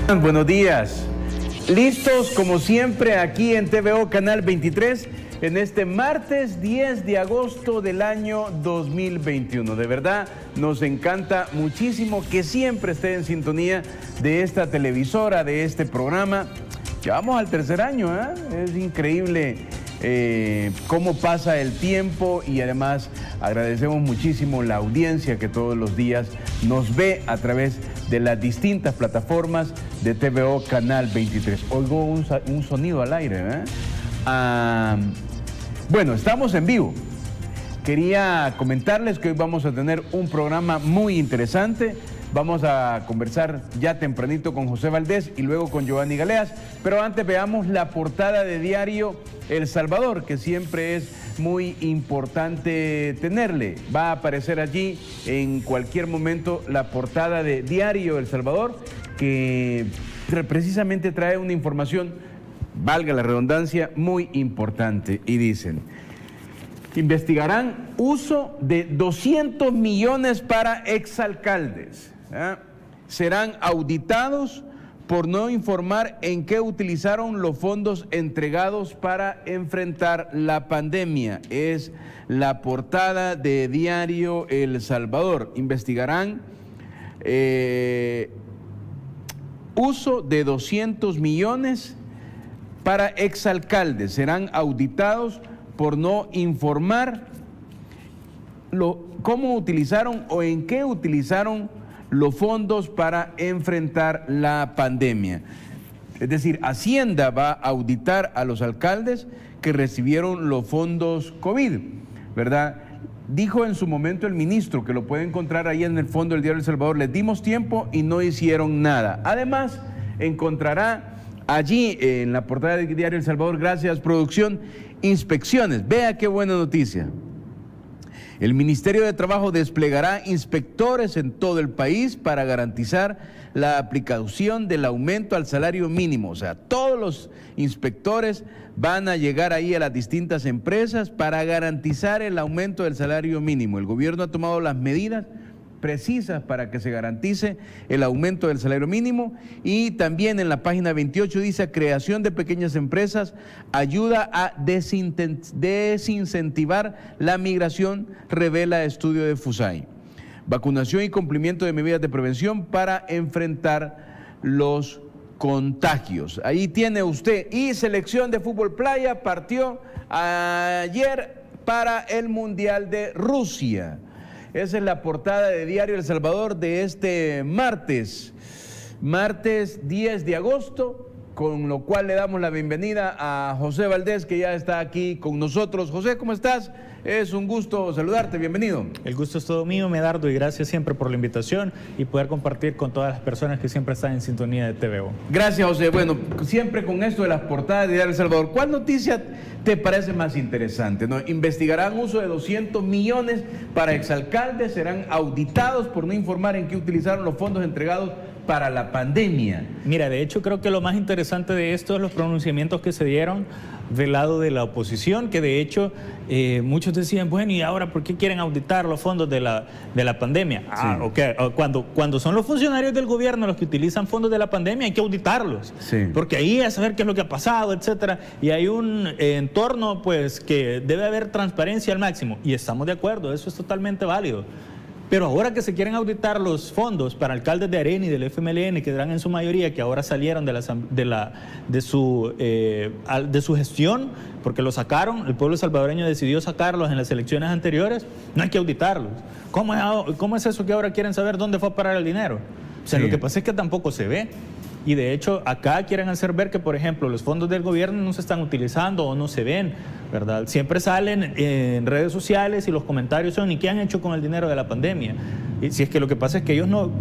Buenos días. Listos como siempre aquí en TVO Canal 23 en este martes 10 de agosto del año 2021. De verdad nos encanta muchísimo que siempre esté en sintonía de esta televisora, de este programa. Ya vamos al tercer año, ¿eh? Es increíble cómo pasa el tiempo y además agradecemos muchísimo la audiencia que todos los días nos ve a través de las distintas plataformas de TVO Canal 23. Oigo un sonido al aire, ¿eh? Bueno, estamos en vivo. Quería comentarles que hoy vamos a tener un programa muy interesante. Vamos a conversar ya tempranito con José Valdés y luego con Giovanni Galeas. Pero antes veamos la portada de diario El Salvador, que siempre es muy importante tenerle. Va a aparecer allí en cualquier momento la portada de diario El Salvador, que precisamente trae una información, valga la redundancia, muy importante. Y dicen: investigarán uso de 200 millones para exalcaldes. Serán auditados por no informar en qué utilizaron los fondos entregados para enfrentar la pandemia. Es la portada de diario El Salvador. Investigarán uso de 200 millones para exalcaldes. Serán auditados por no informar cómo utilizaron o en qué utilizaron los fondos para enfrentar la pandemia. Es decir, Hacienda va a auditar a los alcaldes que recibieron los fondos COVID, ¿verdad? Dijo en su momento el ministro, que lo puede encontrar ahí en el fondo del diario El Salvador: les dimos tiempo y no hicieron nada. Además, encontrará allí en la portada del diario El Salvador, gracias producción, inspecciones. Vea qué buena noticia. El Ministerio de Trabajo desplegará inspectores en todo el país para garantizar la aplicación del aumento al salario mínimo. O sea, todos los inspectores van a llegar ahí a las distintas empresas para garantizar el aumento del salario mínimo. El gobierno ha tomado las medidas precisas para que se garantice el aumento del salario mínimo. Y también en la página 28 dice: creación de pequeñas empresas ayuda a desincentivar la migración, revela estudio de FUSAI. Vacunación y cumplimiento de medidas de prevención para enfrentar los contagios. Ahí tiene usted. Y selección de fútbol playa partió ayer para el Mundial de Rusia. Esa es la portada de diario El Salvador de este martes 10 de agosto, con lo cual le damos la bienvenida a José Valdés, que ya está aquí con nosotros. José, ¿cómo estás? Es un gusto saludarte, bienvenido. El gusto es todo mío, Medardo, y gracias siempre por la invitación y poder compartir con todas las personas que siempre están en sintonía de TVO. Gracias, José. Bueno, siempre con esto de las portadas de diario El Salvador, ¿cuál noticia te parece más interesante, ¿no? Investigarán uso de 200 millones para exalcaldes, serán auditados por no informar en qué utilizaron los fondos entregados para la pandemia. Mira, de hecho creo que lo más interesante de esto es los pronunciamientos que se dieron del lado de la oposición, que de hecho muchos decían: bueno, ¿y ahora por qué quieren auditar los fondos de la pandemia? Ah, sí. Okay. Cuando son los funcionarios del gobierno los que utilizan fondos de la pandemia, hay que auditarlos, sí, porque ahí es saber qué es lo que ha pasado, etcétera, y hay un entorno pues que debe haber transparencia al máximo, y estamos de acuerdo, eso es totalmente válido. Pero ahora que se quieren auditar los fondos para alcaldes de Arena y del FMLN, que eran en su mayoría, que ahora salieron de su gestión, porque lo sacaron, el pueblo salvadoreño decidió sacarlos en las elecciones anteriores, no hay que auditarlos. ¿Cómo es eso que ahora quieren saber dónde fue a parar el dinero? O sea, sí, lo que pasa es que tampoco se ve. Y de hecho, acá quieren hacer ver que, por ejemplo, los fondos del gobierno no se están utilizando o no se ven, ¿verdad? Siempre salen en redes sociales y los comentarios son: ¿y qué han hecho con el dinero de la pandemia? Y si es que lo que pasa es que ellos no,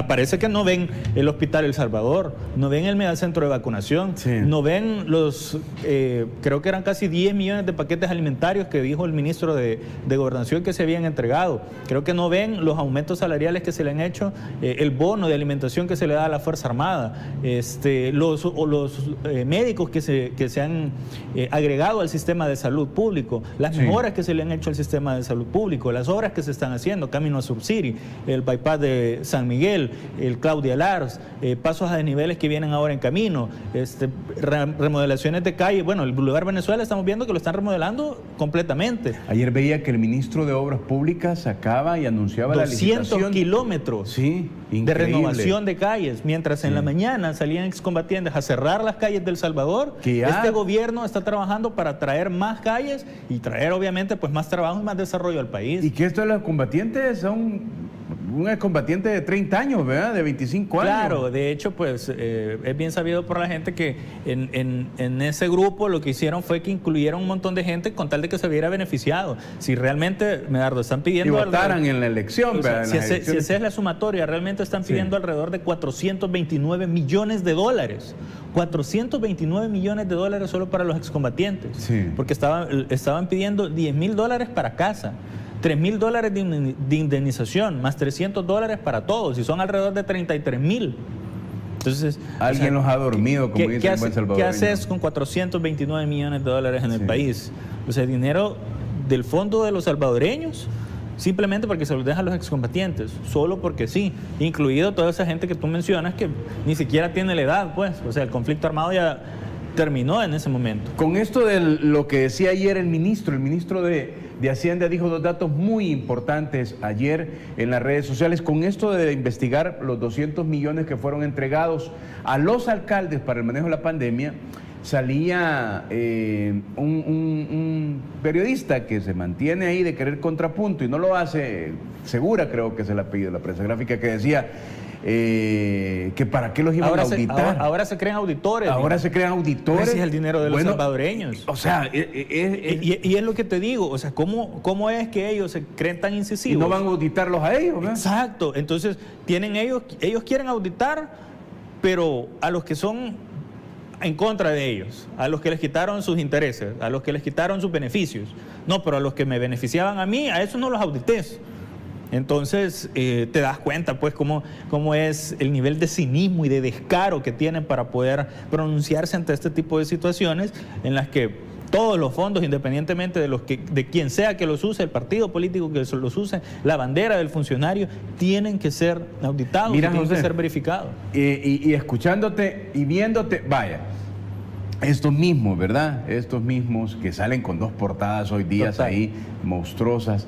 parece que no ven el Hospital El Salvador, no ven el megacentro de vacunación, sí, no ven los, creo que eran casi 10 millones de paquetes alimentarios que dijo el ministro de Gobernación que se habían entregado. Creo que no ven los aumentos salariales que se le han hecho, el bono de alimentación que se le da a la Fuerza Armada, los médicos que se han agregado al sistema sistema de salud público, las mejoras que se le han hecho al sistema de salud público, las obras que se están haciendo, Camino a Subsiri, el bypass de San Miguel, el Claudia Lars, pasos a desniveles que vienen ahora en camino, remodelaciones de calle. Bueno, el Boulevard Venezuela estamos viendo que lo están remodelando completamente. Ayer veía que el ministro de Obras Públicas sacaba y anunciaba la licitación. 200 kilómetros de renovación de calles, mientras en la mañana salían excombatientes a cerrar las calles del Salvador. Este gobierno está trabajando para traer más calles y traer obviamente pues más trabajo y más desarrollo al país. Y que estos de los combatientes son un excombatiente de 30 años, ¿verdad? De 25 años. Claro, de hecho pues es bien sabido por la gente que en ese grupo lo que hicieron fue que incluyeron un montón de gente con tal de que se viera beneficiado. Si realmente, Medardo, están pidiendo... Y votaran en la elección, ¿verdad? Si esa es la sumatoria, realmente están pidiendo alrededor de 429 millones de dólares. 429 millones de dólares solo para los excombatientes. Porque estaban pidiendo $10,000 para casa, $3,000 de indemnización, más $300 para todos, y son alrededor de 33,000. Entonces, alguien los ha dormido, como dice el buen salvadoreño. ¿Qué haces con 429 millones de dólares en el país? O sea, dinero del fondo de los salvadoreños, simplemente porque se los dejan a los excombatientes, solo porque sí, incluido toda esa gente que tú mencionas que ni siquiera tiene la edad, pues. O sea, el conflicto armado ya terminó en ese momento. Con esto de lo que decía ayer el ministro de Hacienda dijo dos datos muy importantes ayer en las redes sociales. Con esto de investigar los 200 millones que fueron entregados a los alcaldes para el manejo de la pandemia, salía un periodista que se mantiene ahí de querer contrapunto y no lo hace, Segura creo que se le ha pedido la prensa gráfica, que decía que para qué los iban a auditar. Ahora se crean auditores. Ahora se crean auditores. Ese es el dinero de los salvadoreños. O sea, y es lo que te digo, o sea, ¿cómo es que ellos se creen tan incisivos? Y no van a auditarlos a ellos, ¿verdad? Exacto. Entonces, ellos quieren auditar, pero a los que son en contra de ellos, a los que les quitaron sus intereses, a los que les quitaron sus beneficios. No, pero a los que me beneficiaban a mí, a esos no los audites. Entonces te das cuenta pues cómo es el nivel de cinismo y de descaro que tienen para poder pronunciarse ante este tipo de situaciones en las que todos los fondos, independientemente de quien sea que los use, el partido político que los use, la bandera del funcionario, tienen que ser auditados, tienen que ser verificados. Y escuchándote y viéndote, vaya, estos mismos, ¿verdad? Estos mismos que salen con dos portadas hoy día ahí, monstruosas,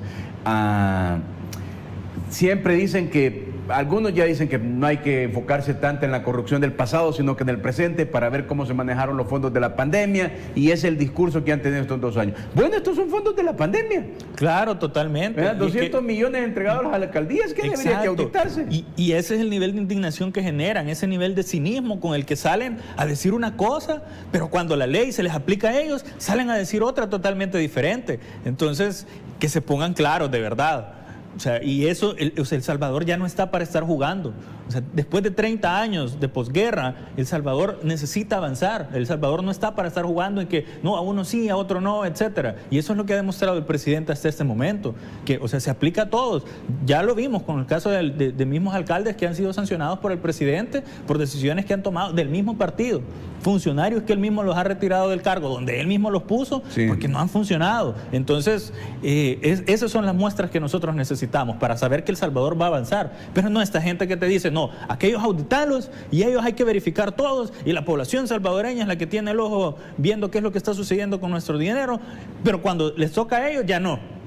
siempre dicen que, algunos ya dicen que no hay que enfocarse tanto en la corrupción del pasado, sino que en el presente para ver cómo se manejaron los fondos de la pandemia, y es el discurso que han tenido estos 2 años. Bueno, estos son fondos de la pandemia. Claro, totalmente. 200 millones entregados a las alcaldías, que debería que auditarse. Y ese es el nivel de indignación que generan, ese nivel de cinismo con el que salen a decir una cosa, pero cuando la ley se les aplica a ellos, salen a decir otra totalmente diferente. Entonces, que se pongan claros de verdad. O sea, y eso, El Salvador ya no está para estar jugando. O sea, después de 30 años de posguerra, El Salvador necesita avanzar. El Salvador no está para estar jugando en que no, a uno sí, a otro no, etcétera. Y eso es lo que ha demostrado el presidente hasta este momento. Que, o sea, se aplica a todos. Ya lo vimos con el caso de mismos alcaldes que han sido sancionados por el presidente por decisiones que han tomado del mismo partido. Funcionarios que él mismo los ha retirado del cargo, donde él mismo los puso, porque no han funcionado. Entonces, esas son las muestras que nosotros necesitamos para saber que El Salvador va a avanzar. Pero no esta gente que te dice, no, aquellos auditarlos y ellos hay que verificar todos, y la población salvadoreña es la que tiene el ojo viendo qué es lo que está sucediendo con nuestro dinero, pero cuando les toca a ellos, ya no.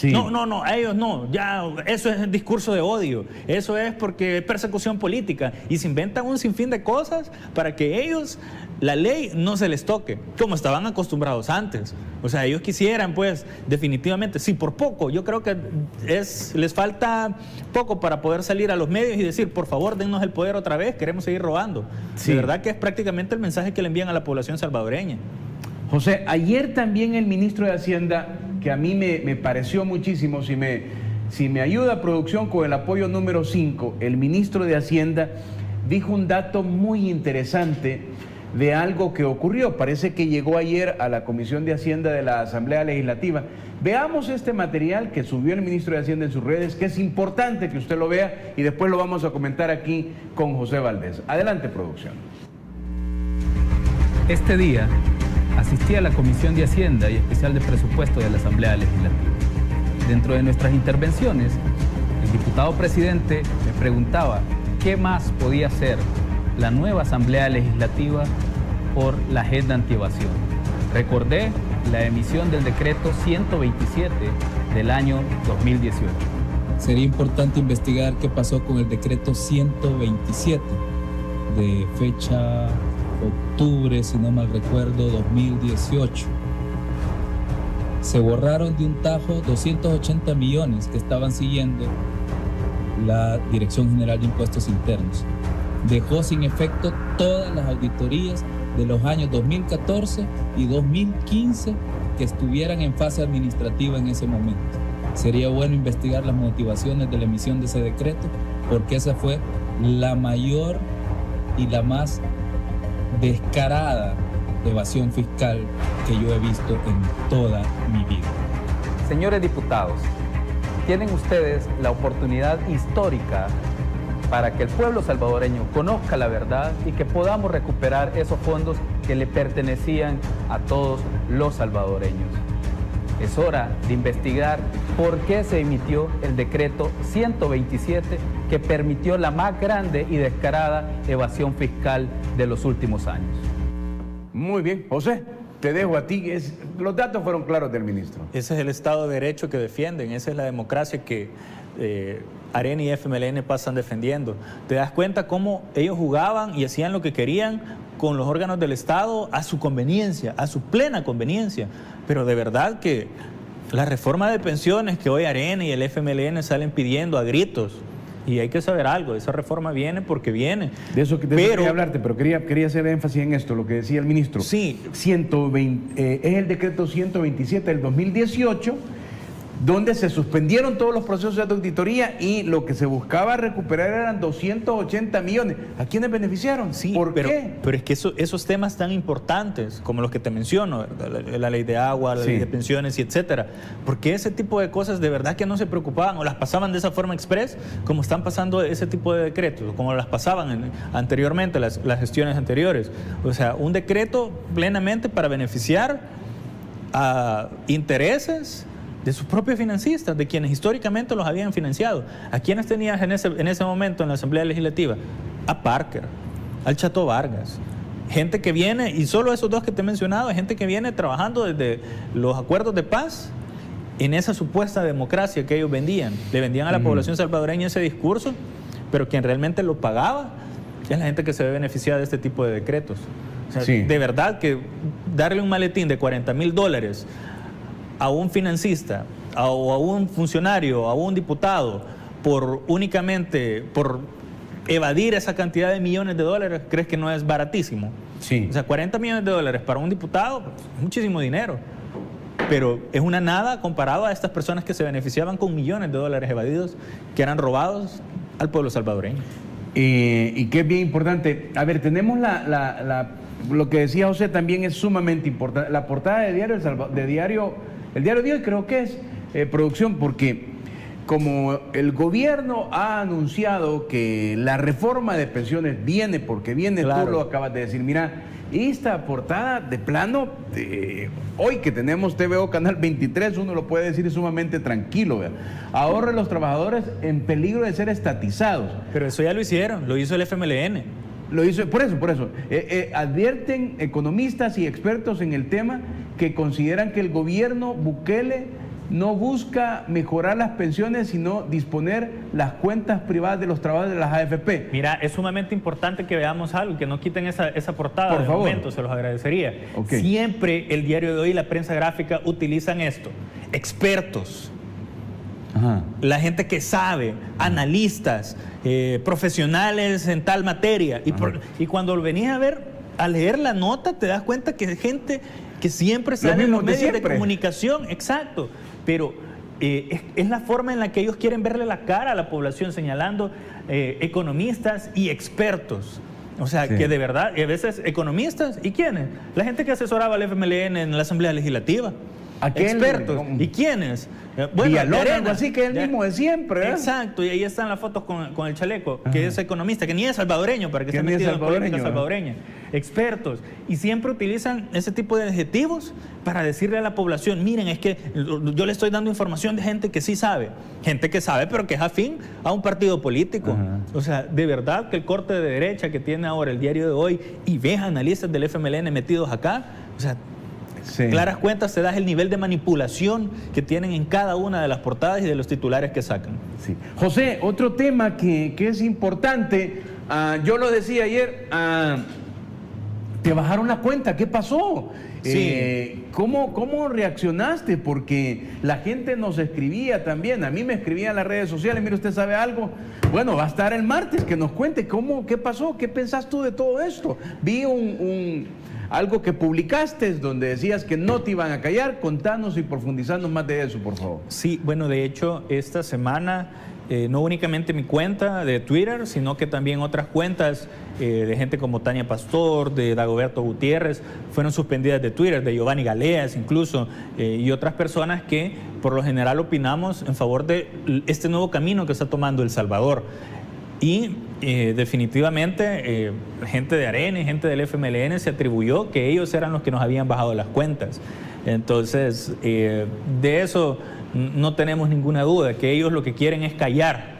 No, a ellos no, ya eso es discurso de odio, eso es porque es persecución política, y se inventan un sinfín de cosas para que ellos, la ley no se les toque, como estaban acostumbrados antes. O sea, ellos quisieran pues definitivamente, sí, por poco, yo creo que les falta poco para poder salir a los medios y decir, por favor, dennos el poder otra vez, queremos seguir robando. De verdad que es prácticamente el mensaje que le envían a la población salvadoreña. José, ayer también el ministro de Hacienda, que a mí me pareció muchísimo, si me ayuda producción con el apoyo número 5, el ministro de Hacienda dijo un dato muy interesante de algo que ocurrió. Parece que llegó ayer a la Comisión de Hacienda de la Asamblea Legislativa. Veamos este material que subió el ministro de Hacienda en sus redes, que es importante que usted lo vea, y después lo vamos a comentar aquí con José Valdés. Adelante, producción. Este día asistí a la Comisión de Hacienda y Especial de Presupuesto de la Asamblea Legislativa. Dentro de nuestras intervenciones, el diputado presidente me preguntaba qué más podía hacer la nueva Asamblea Legislativa por la agenda antievasión. Recordé la emisión del decreto 127 del año 2018. Sería importante investigar qué pasó con el decreto 127 de fecha octubre, si no mal recuerdo, 2018. Se borraron de un tajo 280 millones que estaban siguiendo la Dirección General de Impuestos Internos. Dejó sin efecto todas las auditorías de los años 2014 y 2015 que estuvieran en fase administrativa en ese momento. Sería bueno investigar las motivaciones de la emisión de ese decreto, porque esa fue la mayor y la más descarada evasión fiscal que yo he visto en toda mi vida. Señores diputados, tienen ustedes la oportunidad histórica para que el pueblo salvadoreño conozca la verdad y que podamos recuperar esos fondos que le pertenecían a todos los salvadoreños. Es hora de investigar por qué se emitió el decreto 127 que permitió la más grande y descarada evasión fiscal de los últimos años. Muy bien, José, te dejo a ti. Los datos fueron claros del ministro. Ese es el Estado de Derecho que defienden, esa es la democracia que AREN y FMLN pasan defendiendo. Te das cuenta cómo ellos jugaban y hacían lo que querían con los órganos del Estado a su conveniencia, a su plena conveniencia. Pero de verdad que la reforma de pensiones que hoy AREN y el FMLN salen pidiendo a gritos, y hay que saber algo, esa reforma viene porque viene. De eso quería hablarte, pero quería hacer énfasis en esto, lo que decía el ministro. Sí. 120, es el decreto 127 del 2018, donde se suspendieron todos los procesos de auditoría y lo que se buscaba recuperar eran 280 millones. ¿A quiénes beneficiaron? Sí, ¿Por qué? Pero es que esos temas tan importantes, como los que te menciono, la ley de agua, la ley de pensiones y etcétera, porque ese tipo de cosas de verdad que no se preocupaban o las pasaban de esa forma express, como están pasando ese tipo de decretos, como las pasaban anteriormente, las gestiones anteriores. O sea, un decreto plenamente para beneficiar a intereses de sus propios financistas, de quienes históricamente los habían financiado. ¿A quiénes tenías en ese momento en la Asamblea Legislativa? A Parker, al Chato Vargas. Gente que viene, y solo esos dos que te he mencionado, gente que viene trabajando desde los acuerdos de paz en esa supuesta democracia que ellos vendían. Le vendían a la población salvadoreña ese discurso, pero quien realmente lo pagaba es la gente que se ve beneficiada de este tipo de decretos. O sea, de verdad que darle un maletín de $40,000 a un financista, o a un funcionario, a un diputado, únicamente por evadir esa cantidad de millones de dólares, ¿crees que no es baratísimo? Sí. O sea, $40 millones para un diputado, pues, es muchísimo dinero. Pero es una nada comparado a estas personas que se beneficiaban con millones de dólares evadidos, que eran robados al pueblo salvadoreño. Y que es bien importante. A ver, tenemos lo que decía José también es sumamente importante. La portada de el diario de hoy creo que es producción, porque como el gobierno ha anunciado que la reforma de pensiones viene, porque viene, claro. Tú lo acabas de decir, mira, esta portada de plano, hoy que tenemos TVO Canal 23, uno lo puede decir sumamente tranquilo, ¿verdad? Ahorra a los trabajadores en peligro de ser estatizados. Pero eso ya lo hicieron, lo hizo el FMLN. Lo hizo, por eso. Advierten economistas y expertos en el tema que consideran que el gobierno Bukele no busca mejorar las pensiones, sino disponer las cuentas privadas de los trabajadores de las AFP. Mira, es sumamente importante que veamos algo, que no quiten esa portada. Por favor. Momento, se los agradecería. Okay. Siempre el diario de hoy y la prensa gráfica utilizan esto. Expertos. Ajá. La gente que sabe, analistas, profesionales en tal materia. Y cuando venís a leer la nota, te das cuenta que es gente que siempre sale en los medios de comunicación. Exacto. Pero es la forma en la que ellos quieren verle la cara a la población, señalando economistas y expertos. O sea, sí. Que de verdad, y a veces economistas, ¿y quiénes? La gente que asesoraba al FMLN en la Asamblea Legislativa. Expertos. ¿Y quiénes? Bueno, Villalón, algo así que es el mismo de siempre, ¿eh? Exacto, y ahí están las fotos con el chaleco, que es economista, que ni es salvadoreño, para que se metido en política salvadoreña. expertos, y siempre utilizan ese tipo de adjetivos para decirle a la población, miren, es que yo le estoy dando información de gente que sí sabe, gente que sabe pero que es afín a un partido político. Ajá. O sea, de verdad que el corte de derecha que tiene ahora el Diario de Hoy y ves analistas del FMLN metidos acá, o sea, Sí. claras cuentas te das el nivel de manipulación que tienen en cada una de las portadas y de los titulares que sacan. Sí. José, otro tema que es importante, yo lo decía ayer, te bajaron la cuenta, ¿qué pasó? Sí. ¿Cómo reaccionaste? Porque la gente nos escribía también, a mí me escribía en las redes sociales, mire, ¿usted sabe algo? Bueno, va a estar el martes, que nos cuente qué pasó, qué pensás tú de todo esto. Vi algo que publicaste donde decías que no te iban a callar. Contanos y profundizando más de eso, por favor. Sí, bueno, de hecho, esta semana no únicamente mi cuenta de Twitter, sino que también otras cuentas de gente como Tania Pastor, de Dagoberto Gutiérrez, fueron suspendidas de Twitter, de Giovanni Galeas incluso, y otras personas que por lo general opinamos en favor de este nuevo camino que está tomando El Salvador. Y definitivamente gente de Arena y gente del FMLN se atribuyó que ellos eran los que nos habían bajado las cuentas. Entonces, de eso no tenemos ninguna duda, que ellos lo que quieren es callar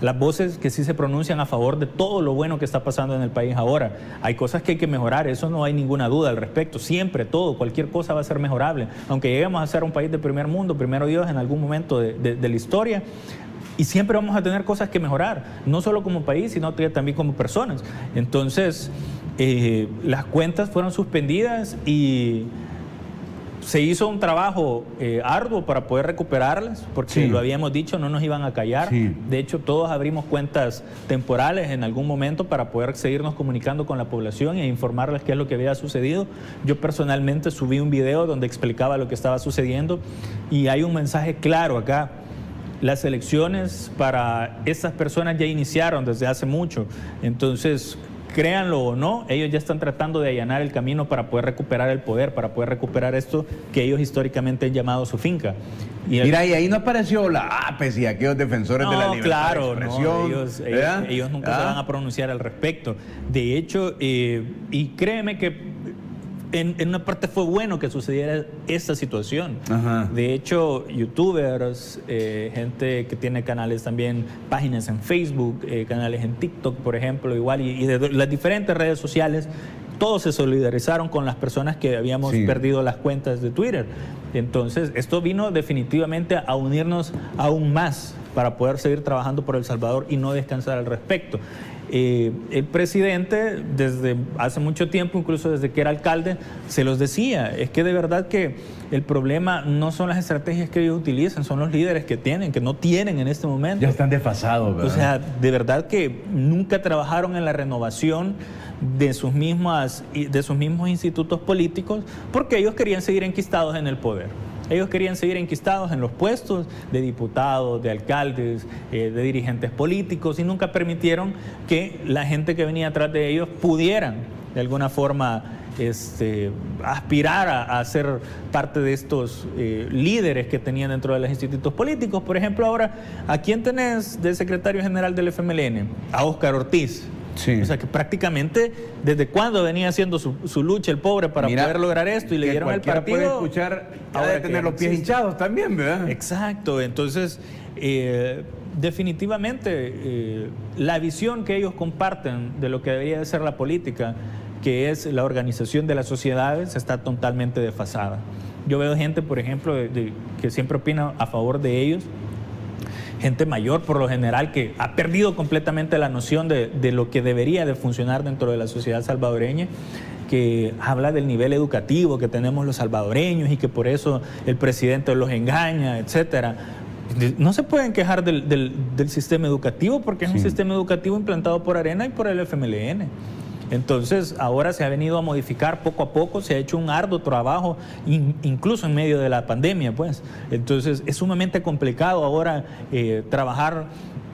las voces que sí se pronuncian a favor de todo lo bueno que está pasando en el país ahora. Hay cosas que hay que mejorar, eso no hay ninguna duda al respecto. Siempre, cualquier cosa va a ser mejorable. Aunque lleguemos a ser un país de primer mundo, primero Dios, en algún momento de la historia, y siempre vamos a tener cosas que mejorar, no solo como país, sino también como personas. Entonces, las cuentas fueron suspendidas y se hizo un trabajo arduo para poder recuperarlas, porque Sí. lo habíamos dicho, no nos iban a callar. Sí. De hecho, todos abrimos cuentas temporales en algún momento para poder seguirnos comunicando con la población e informarles qué es lo que había sucedido. Yo personalmente subí un video donde explicaba lo que estaba sucediendo y hay un mensaje claro acá. Las elecciones para estas personas ya iniciaron desde hace mucho, entonces créanlo o no, ellos ya están tratando de allanar el camino para poder recuperar el poder, para poder recuperar esto que ellos históricamente han llamado su finca. Mira, y ahí no apareció la APES y aquellos defensores de la libertad de expresión. Ellos nunca se van a pronunciar al respecto. De hecho, y créeme que en una parte fue bueno que sucediera esta situación. Ajá. De hecho, youtubers, gente que tiene canales también, páginas en Facebook, canales en TikTok, por ejemplo, igual, y de las diferentes redes sociales, todos se solidarizaron con las personas que habíamos perdido las cuentas de Twitter. Entonces, esto vino definitivamente a unirnos aún más para poder seguir trabajando por El Salvador y no descansar al respecto. El presidente desde hace mucho tiempo, incluso desde que era alcalde, se los decía, es que de verdad que el problema no son las estrategias que ellos utilizan, son los líderes que no tienen en este momento. Ya están desfasados, ¿verdad? O sea, de verdad que nunca trabajaron en la renovación de sus mismos institutos políticos porque ellos querían seguir enquistados en el poder. Ellos querían seguir enquistados en los puestos de diputados, de alcaldes, de dirigentes políticos y nunca permitieron que la gente que venía atrás de ellos pudieran de alguna forma aspirar a ser parte de estos líderes que tenían dentro de los institutos políticos. Por ejemplo, ahora, ¿a quién tenés de secretario general del FMLN? A Óscar Ortiz. Sí. O sea que prácticamente desde cuándo venía haciendo su lucha el pobre para poder lograr esto y le dieron el partido. Puede escuchar, ahora de tener los pies hinchados también, ¿verdad? Exacto, entonces definitivamente la visión que ellos comparten de lo que debería de ser la política, que es la organización de las sociedades, está totalmente desfasada. Yo veo gente, por ejemplo, que siempre opina a favor de ellos, gente mayor por lo general que ha perdido completamente la noción de lo que debería de funcionar dentro de la sociedad salvadoreña, que habla del nivel educativo que tenemos los salvadoreños y que por eso el presidente los engaña, etcétera. No se pueden quejar del sistema educativo porque es un sistema educativo implantado por Arena y por el FMLN. Entonces, ahora se ha venido a modificar poco a poco, se ha hecho un arduo trabajo, incluso en medio de la pandemia, pues. Entonces, es sumamente complicado ahora trabajar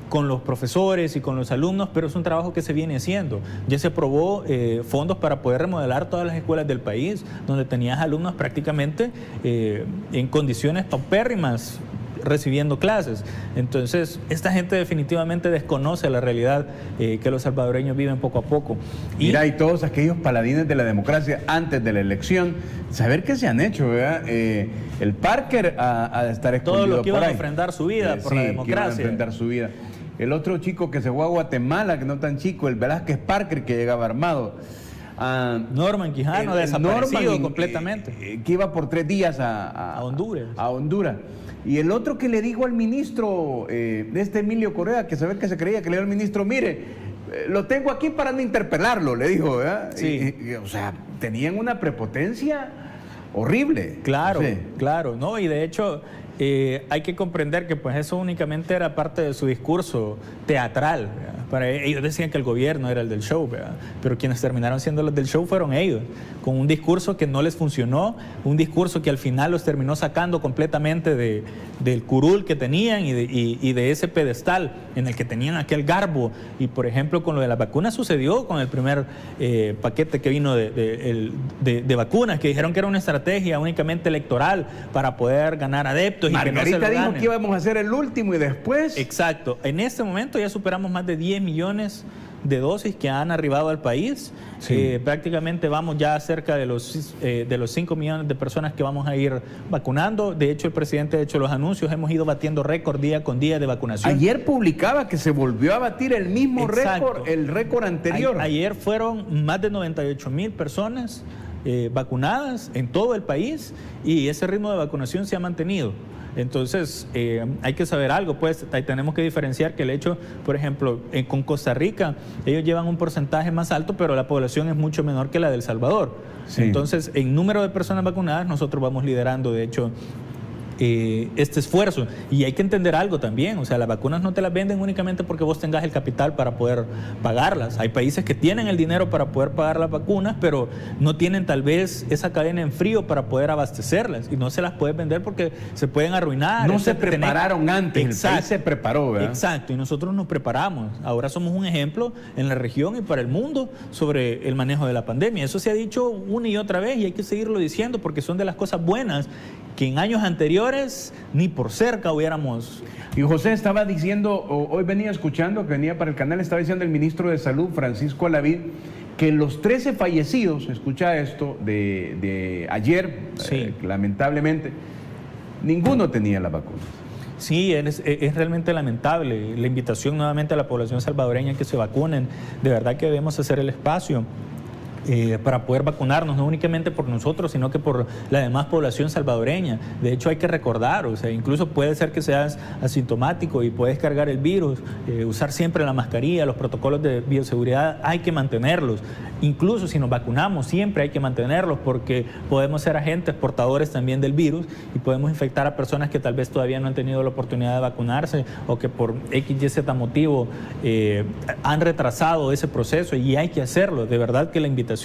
con los profesores y con los alumnos, pero es un trabajo que se viene haciendo. Ya se aprobó fondos para poder remodelar todas las escuelas del país, donde tenías alumnos prácticamente en condiciones paupérrimas, recibiendo clases. Entonces, esta gente definitivamente desconoce la realidad que los salvadoreños viven poco a poco. Mira, y todos aquellos paladines de la democracia antes de la elección, saber qué se han hecho, ¿verdad? El Parker a estar escondido todos los que iban por a ahí. enfrentar su vida por la democracia. Que iban a enfrentar su vida. El otro chico que se fue a Guatemala, que no tan chico, el Velázquez Parker, que llegaba armado. Norman Quijano, desaparecido completamente. Que iba por 3 días a Honduras. Y el otro que le dijo al ministro, Emilio Correa, que saber que se creía, que le dijo al ministro, mire, lo tengo aquí para no interpelarlo, le dijo, ¿verdad? Sí. O sea, tenían una prepotencia horrible. Claro, Sí. claro, ¿no? Y de hecho, hay que comprender que pues eso únicamente era parte de su discurso teatral, ¿verdad? Ellos decían que el gobierno era el del show, ¿verdad? Pero quienes terminaron siendo los del show fueron ellos, con un discurso que no les funcionó, un discurso que al final los terminó sacando completamente del curul que tenían y de ese pedestal en el que tenían aquel garbo. Y por ejemplo, con lo de las vacunas sucedió con el primer paquete que vino de vacunas, que dijeron que era una estrategia únicamente electoral para poder ganar adeptos. Margarita y que no se lo dijo ganen. que íbamos a hacer el último y después... Exacto. En este momento ya superamos más de 10 millones de dosis que han arribado al país. Sí. Prácticamente vamos ya cerca de los 5 millones de personas que vamos a ir vacunando. De hecho, el presidente ha hecho los anuncios. Hemos ido batiendo récord día con día de vacunación. Ayer publicaba que se volvió a batir el mismo Exacto. récord, el récord anterior. Ayer fueron más de 98,000 personas vacunadas en todo el país y ese ritmo de vacunación se ha mantenido. Entonces, hay que saber algo, pues tenemos que diferenciar que el hecho, por ejemplo, con Costa Rica, ellos llevan un porcentaje más alto, pero la población es mucho menor que la de El Salvador. Sí. Entonces, en número de personas vacunadas, nosotros vamos liderando, de hecho, este esfuerzo. Y hay que entender algo también, o sea, las vacunas no te las venden únicamente porque vos tengas el capital para poder pagarlas. Hay países que tienen el dinero para poder pagar las vacunas, pero no tienen tal vez esa cadena en frío para poder abastecerlas y no se las puedes vender porque se pueden arruinar. No se prepararon antes, el país se preparó, ¿verdad? Exacto, y nosotros nos preparamos. Ahora somos un ejemplo en la región y para el mundo sobre el manejo de la pandemia. Eso se ha dicho una y otra vez y hay que seguirlo diciendo porque son de las cosas buenas que en años anteriores ni por cerca hubiéramos. Y José estaba diciendo, hoy venía escuchando, que venía para el canal, estaba diciendo el ministro de Salud, Francisco Alavid, que los 13 fallecidos, escucha esto, de ayer, Sí. Lamentablemente, ninguno tenía la vacuna. Sí, es realmente lamentable. La invitación nuevamente a la población salvadoreña que se vacunen. De verdad que debemos hacer el espacio para poder vacunarnos, no únicamente por nosotros, sino que por la demás población salvadoreña. De hecho, hay que recordar, o sea, incluso puede ser que seas asintomático y puedes cargar el virus, usar siempre la mascarilla, los protocolos de bioseguridad, hay que mantenerlos. Incluso si nos vacunamos, siempre hay que mantenerlos porque podemos ser agentes portadores también del virus y podemos infectar a personas que tal vez todavía no han tenido la oportunidad de vacunarse o que por X, Y, Z motivo han retrasado ese proceso y hay que hacerlo. De verdad que la invitación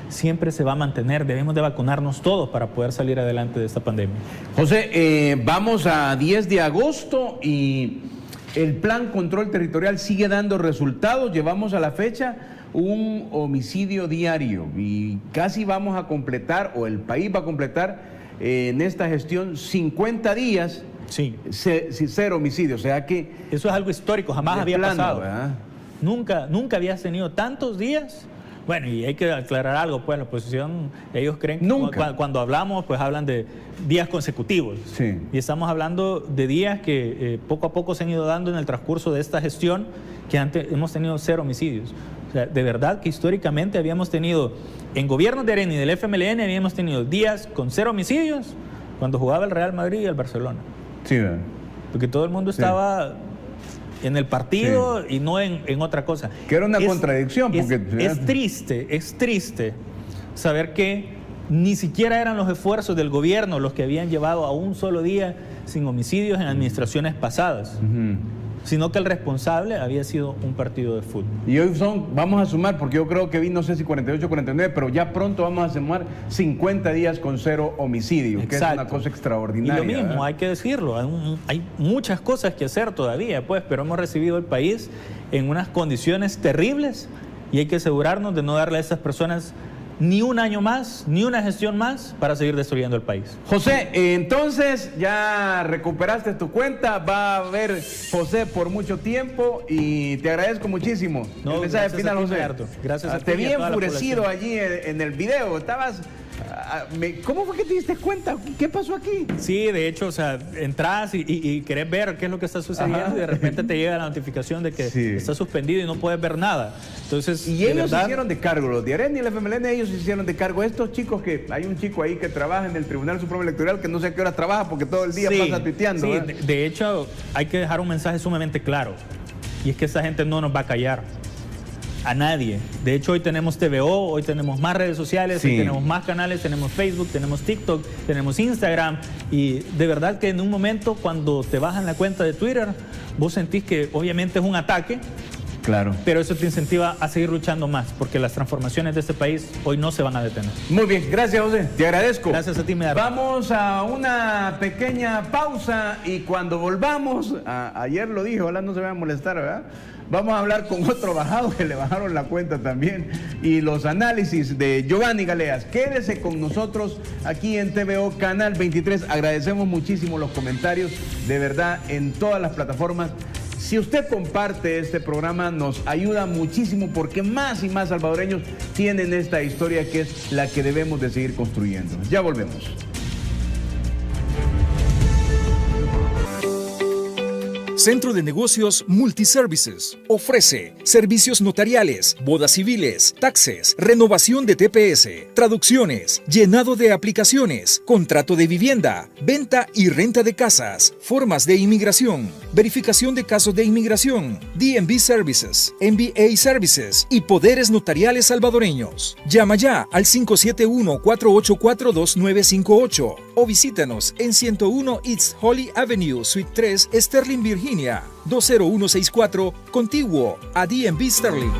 siempre se va a mantener. Debemos de vacunarnos todos para poder salir adelante de esta pandemia. José, vamos a 10 de agosto y el plan control territorial sigue dando resultados. Llevamos a la fecha un homicidio diario y casi vamos a completar, o el país va a completar en esta gestión 50 días, Sí. 0 homicidios. O sea que Eso es algo histórico, jamás de había plano, pasado. ¿verdad? Nunca habías tenido tantos días. Bueno, y hay que aclarar algo, pues la oposición, ellos creen que Nunca. cuando hablamos, pues hablan de días consecutivos. Sí. Y estamos hablando de días que poco a poco se han ido dando en el transcurso de esta gestión, que antes hemos tenido 0 homicidios. O sea, de verdad que históricamente habíamos tenido, en gobiernos de Arena y del FMLN, habíamos tenido días con 0 homicidios cuando jugaba el Real Madrid y el Barcelona. Sí, ¿verdad? Porque todo el mundo estaba en el partido y no en otra cosa. Que era una contradicción, porque es triste saber que ni siquiera eran los esfuerzos del gobierno los que habían llevado a un solo día sin homicidios en administraciones pasadas, sino que el responsable había sido un partido de fútbol. Y hoy vamos a sumar, porque yo creo que vi, no sé si 48 o 49, pero ya pronto vamos a sumar 50 días con 0 homicidios, que es una cosa extraordinaria. Y lo mismo, ¿verdad? hay que decirlo, hay muchas cosas que hacer todavía, pues, pero hemos recibido el país en unas condiciones terribles y hay que asegurarnos de no darle a esas personas ni un año más, ni una gestión más para seguir destruyendo el país. José, entonces ya recuperaste tu cuenta, va a haber José por mucho tiempo y te agradezco muchísimo. No, el mensaje final, José. Gracias a ti. Te vi y a toda la enfurecido población. allí en el video, estabas... ¿Cómo fue que te diste cuenta? ¿Qué pasó aquí? Sí, de hecho, o sea, entras y querés ver qué es lo que está sucediendo. Ajá. Y de repente te llega la notificación de que Sí. está suspendido y no puedes ver nada. Entonces, Y de ellos se verdad, hicieron de cargo, los de Arena y el FMLN, ellos se hicieron de cargo. Estos chicos que, hay un chico ahí que trabaja en el Tribunal Supremo Electoral que no sé a qué hora trabaja porque todo el día sí, pasa tuiteando. sí, ¿verdad? de hecho, hay que dejar un mensaje sumamente claro. Y es que esa gente no nos va a callar. A nadie. De hecho, hoy tenemos TVO, hoy tenemos más redes sociales, Sí. hoy tenemos más canales, tenemos Facebook, tenemos TikTok, tenemos Instagram. Y de verdad que en un momento, cuando te bajan la cuenta de Twitter, vos sentís que obviamente es un ataque, Claro. pero eso te incentiva a seguir luchando más, porque las transformaciones de este país hoy no se van a detener. Muy bien, gracias José, te agradezco. Gracias a ti, Medardo. Vamos a una pequeña pausa y cuando volvamos, ayer lo dije, ojalá no se vaya a molestar, ¿verdad? Vamos a hablar con otro bajado que le bajaron la cuenta también y los análisis de Giovanni Galeas. Quédese con nosotros aquí en TVO Canal 23. Agradecemos muchísimo los comentarios, de verdad, en todas las plataformas. Si usted comparte este programa, nos ayuda muchísimo porque más y más salvadoreños tienen esta historia que es la que debemos de seguir construyendo. Ya volvemos. Centro de Negocios Multiservices ofrece servicios notariales, bodas civiles, taxes, renovación de TPS, traducciones, llenado de aplicaciones, contrato de vivienda, venta y renta de casas, formas de inmigración, verificación de casos de inmigración, DMV Services, MBA Services y poderes notariales salvadoreños. Llama ya al 571-484-2958 o visítanos en 101 East Holly Avenue, Suite 3, Sterling, Virginia, 20164, contiguo a DMV Sterling.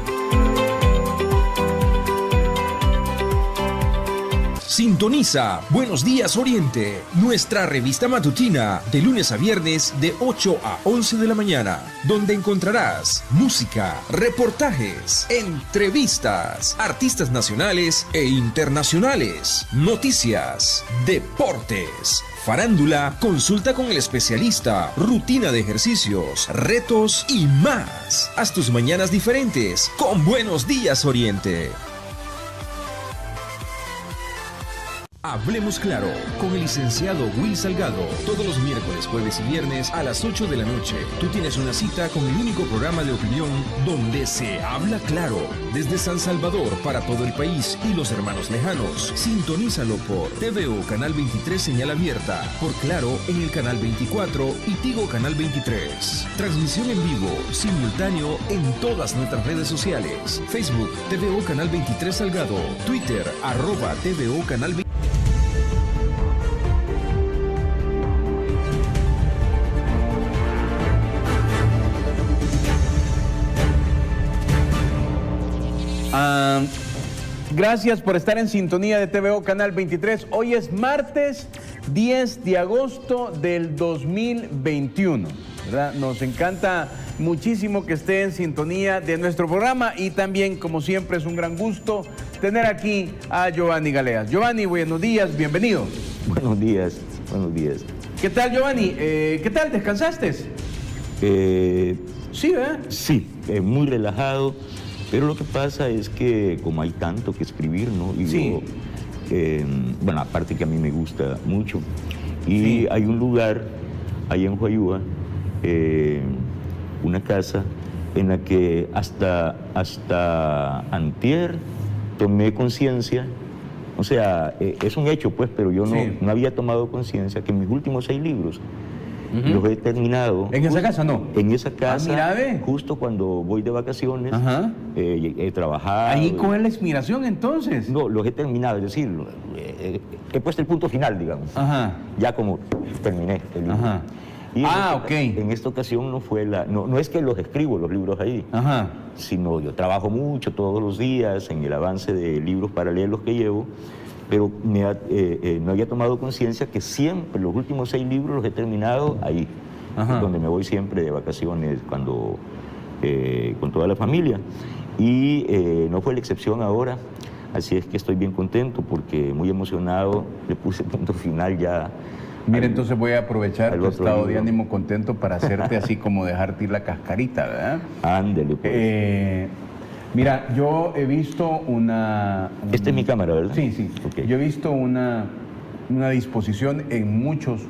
Sintoniza Buenos Días Oriente, nuestra revista matutina de lunes a viernes de 8 a 11 de la mañana, donde encontrarás música, reportajes, entrevistas, artistas nacionales e internacionales, noticias, deportes, farándula, consulta con el especialista, rutina de ejercicios, retos y más. Haz tus mañanas diferentes con Buenos Días Oriente. Hablemos Claro con el licenciado Will Salgado. Todos los miércoles, jueves y viernes a las 8 de la noche. Tú tienes una cita con el único programa de opinión donde se habla claro. Desde San Salvador para todo el país y los hermanos lejanos. Sintonízalo por TVO Canal 23 señal abierta. Por Claro en el Canal 24 y Tigo Canal 23. Transmisión en vivo, simultáneo en todas nuestras redes sociales. Facebook, TVO Canal 23 Salgado. Twitter, @TVO Canal 23. Gracias por estar en sintonía de TVO Canal 23. Hoy es martes 10 de agosto del 2021. ¿Verdad? Nos encanta muchísimo que esté en sintonía de nuestro programa y también, como siempre, es un gran gusto tener aquí a Giovanni Galeas. Giovanni, buenos días, bienvenido. Buenos días, buenos días. ¿Qué tal, Giovanni? ¿Qué tal? ¿Descansaste? Sí, ¿verdad? Sí, muy relajado, pero lo que pasa es que como hay tanto que escribir, ¿no? Y Sí. yo, bueno, aparte que a mí me gusta mucho, y Sí. hay un lugar ahí en Huayúa, una casa en la que hasta antier tomé conciencia, o sea, es un hecho pues, pero yo Sí. no había tomado conciencia que mis últimos 6 libros los he terminado. ¿En esa casa no? En esa casa, mira, ve. justo cuando voy de vacaciones, Ajá. he trabajado. Ahí coge la inspiración entonces. No, los he terminado, es decir, he puesto el punto final, digamos. Ajá. Ya como terminé el libro. Ajá. Y Ok. en esta ocasión no fue no es que los escribo los libros ahí, Ajá. sino yo trabajo mucho todos los días en el avance de libros paralelos que llevo, pero no había tomado conciencia que siempre los últimos 6 libros los he terminado ahí, Ajá. donde me voy siempre de vacaciones con toda la familia. Y no fue la excepción ahora. Así es que estoy bien contento porque muy emocionado, le puse punto final ya. Mira, entonces voy a aprovechar tu estado de libro. ánimo contento para hacerte así como dejarte ir la cascarita, ¿verdad? Ándele, pues. Mira, yo he visto una... Esta es mi cámara, ¿verdad? Sí, sí. Okay. Yo he visto una disposición en muchos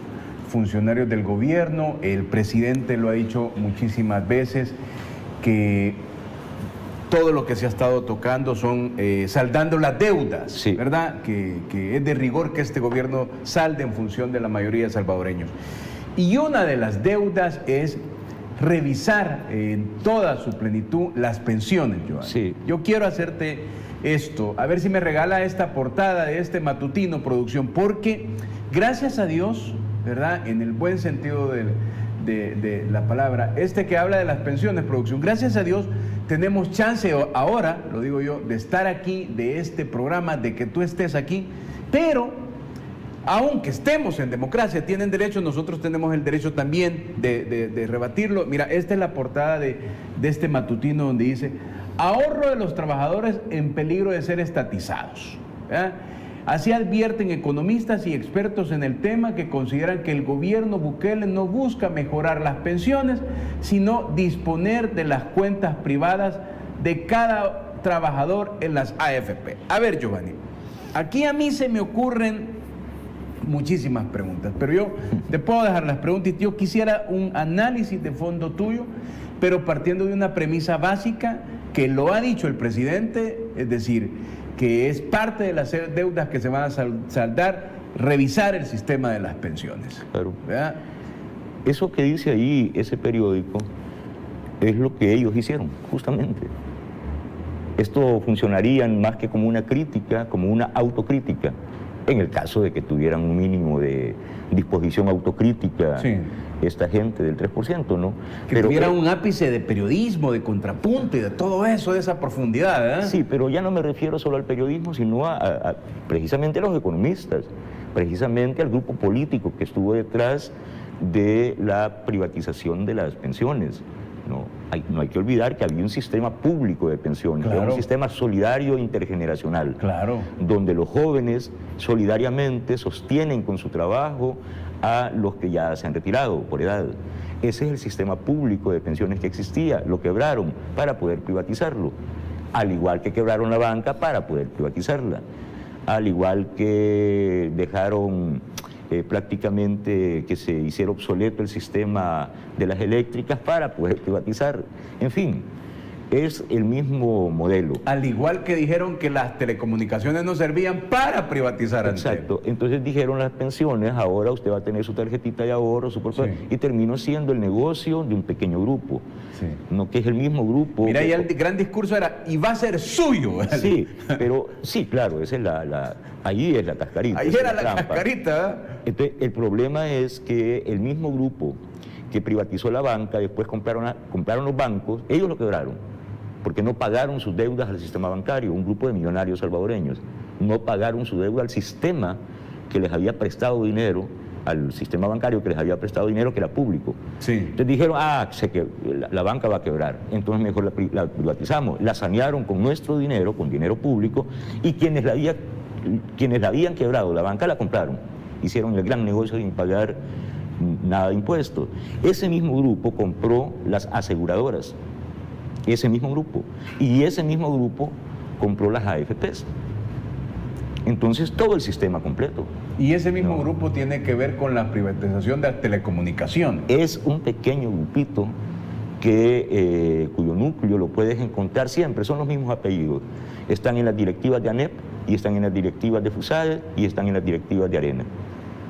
funcionarios del gobierno, el presidente lo ha dicho muchísimas veces, que todo lo que se ha estado tocando son saldando las deudas, sí, ¿verdad? Que es de rigor que este gobierno salde en función de la mayoría de salvadoreños. Y una de las deudas es revisar en toda su plenitud las pensiones, Joan. Sí. Yo quiero hacerte esto, a ver si me regala esta portada de este matutino, producción, porque gracias a Dios, ¿verdad? En el buen sentido de la palabra, que habla de las pensiones, producción, gracias a Dios tenemos chance ahora, lo digo yo, de estar aquí, de este programa, de que tú estés aquí, pero aunque estemos en democracia, tienen derecho, nosotros tenemos el derecho también de rebatirlo. Mira, esta es la portada de este matutino donde dice: ahorro de los trabajadores en peligro de ser estatizados. ¿Verdad? Así advierten economistas y expertos en el tema, que consideran que el gobierno Bukele no busca mejorar las pensiones, sino disponer de las cuentas privadas de cada trabajador en las AFP. A ver, Giovanni, aquí a mí se me ocurren muchísimas preguntas, pero yo te puedo dejar las preguntas y yo quisiera un análisis de fondo tuyo, pero partiendo de una premisa básica que lo ha dicho el presidente, es decir, que es parte de las deudas que se van a saldar, revisar el sistema de las pensiones. Claro. ¿Verdad? Eso que dice ahí ese periódico es lo que ellos hicieron, justamente. Esto funcionaría más que como una crítica, como una autocrítica, en el caso de que tuvieran un mínimo de disposición autocrítica, sí, esta gente del 3%, ¿no? Que tuviera un ápice de periodismo, de contrapunto y de todo eso, de esa profundidad, ¿verdad? Sí, pero ya no me refiero solo al periodismo, sino precisamente a los economistas, precisamente al grupo político que estuvo detrás de la privatización de las pensiones. No hay que olvidar que había un sistema público de pensiones, claro, un sistema solidario intergeneracional, claro, donde los jóvenes solidariamente sostienen con su trabajo a los que ya se han retirado por edad. Ese es el sistema público de pensiones que existía. Lo quebraron para poder privatizarlo, al igual que quebraron la banca para poder privatizarla, al igual que dejaron prácticamente que se hiciera obsoleto el sistema de las eléctricas para poder privatizar. En fin, es el mismo modelo. Al igual que dijeron que las telecomunicaciones no servían para privatizar. Exacto. Entonces dijeron las pensiones, ahora usted va a tener su tarjetita de ahorro, su sí, y terminó siendo el negocio de un pequeño grupo. Sí. No, que es el mismo grupo. Mira, y el gran discurso era, y va a ser suyo. Sí, pero sí, claro, esa es ahí es la cascarita. Ahí era la cascarita. Entonces, el problema es que el mismo grupo que privatizó la banca, después compraron los bancos, ellos lo quebraron, porque no pagaron sus deudas al sistema bancario. Un grupo de millonarios salvadoreños no pagaron su deuda al sistema que les había prestado dinero, al sistema bancario que les había prestado dinero, que era público. Sí. Entonces dijeron, la banca va a quebrar, entonces mejor la privatizamos. La sanearon con nuestro dinero, con dinero público, y quienes la habían quebrado, la banca, la compraron. Hicieron el gran negocio sin pagar nada de impuestos. Ese mismo grupo compró las aseguradoras, ese mismo grupo, y ese mismo grupo compró las AFPs. Entonces todo el sistema completo. Y ese mismo grupo tiene que ver con la privatización de las telecomunicaciones. Es un pequeño grupito cuyo núcleo lo puedes encontrar siempre, son los mismos apellidos. Están en las directivas de ANEP, y están en las directivas de FUSADE, y están en las directivas de Arena.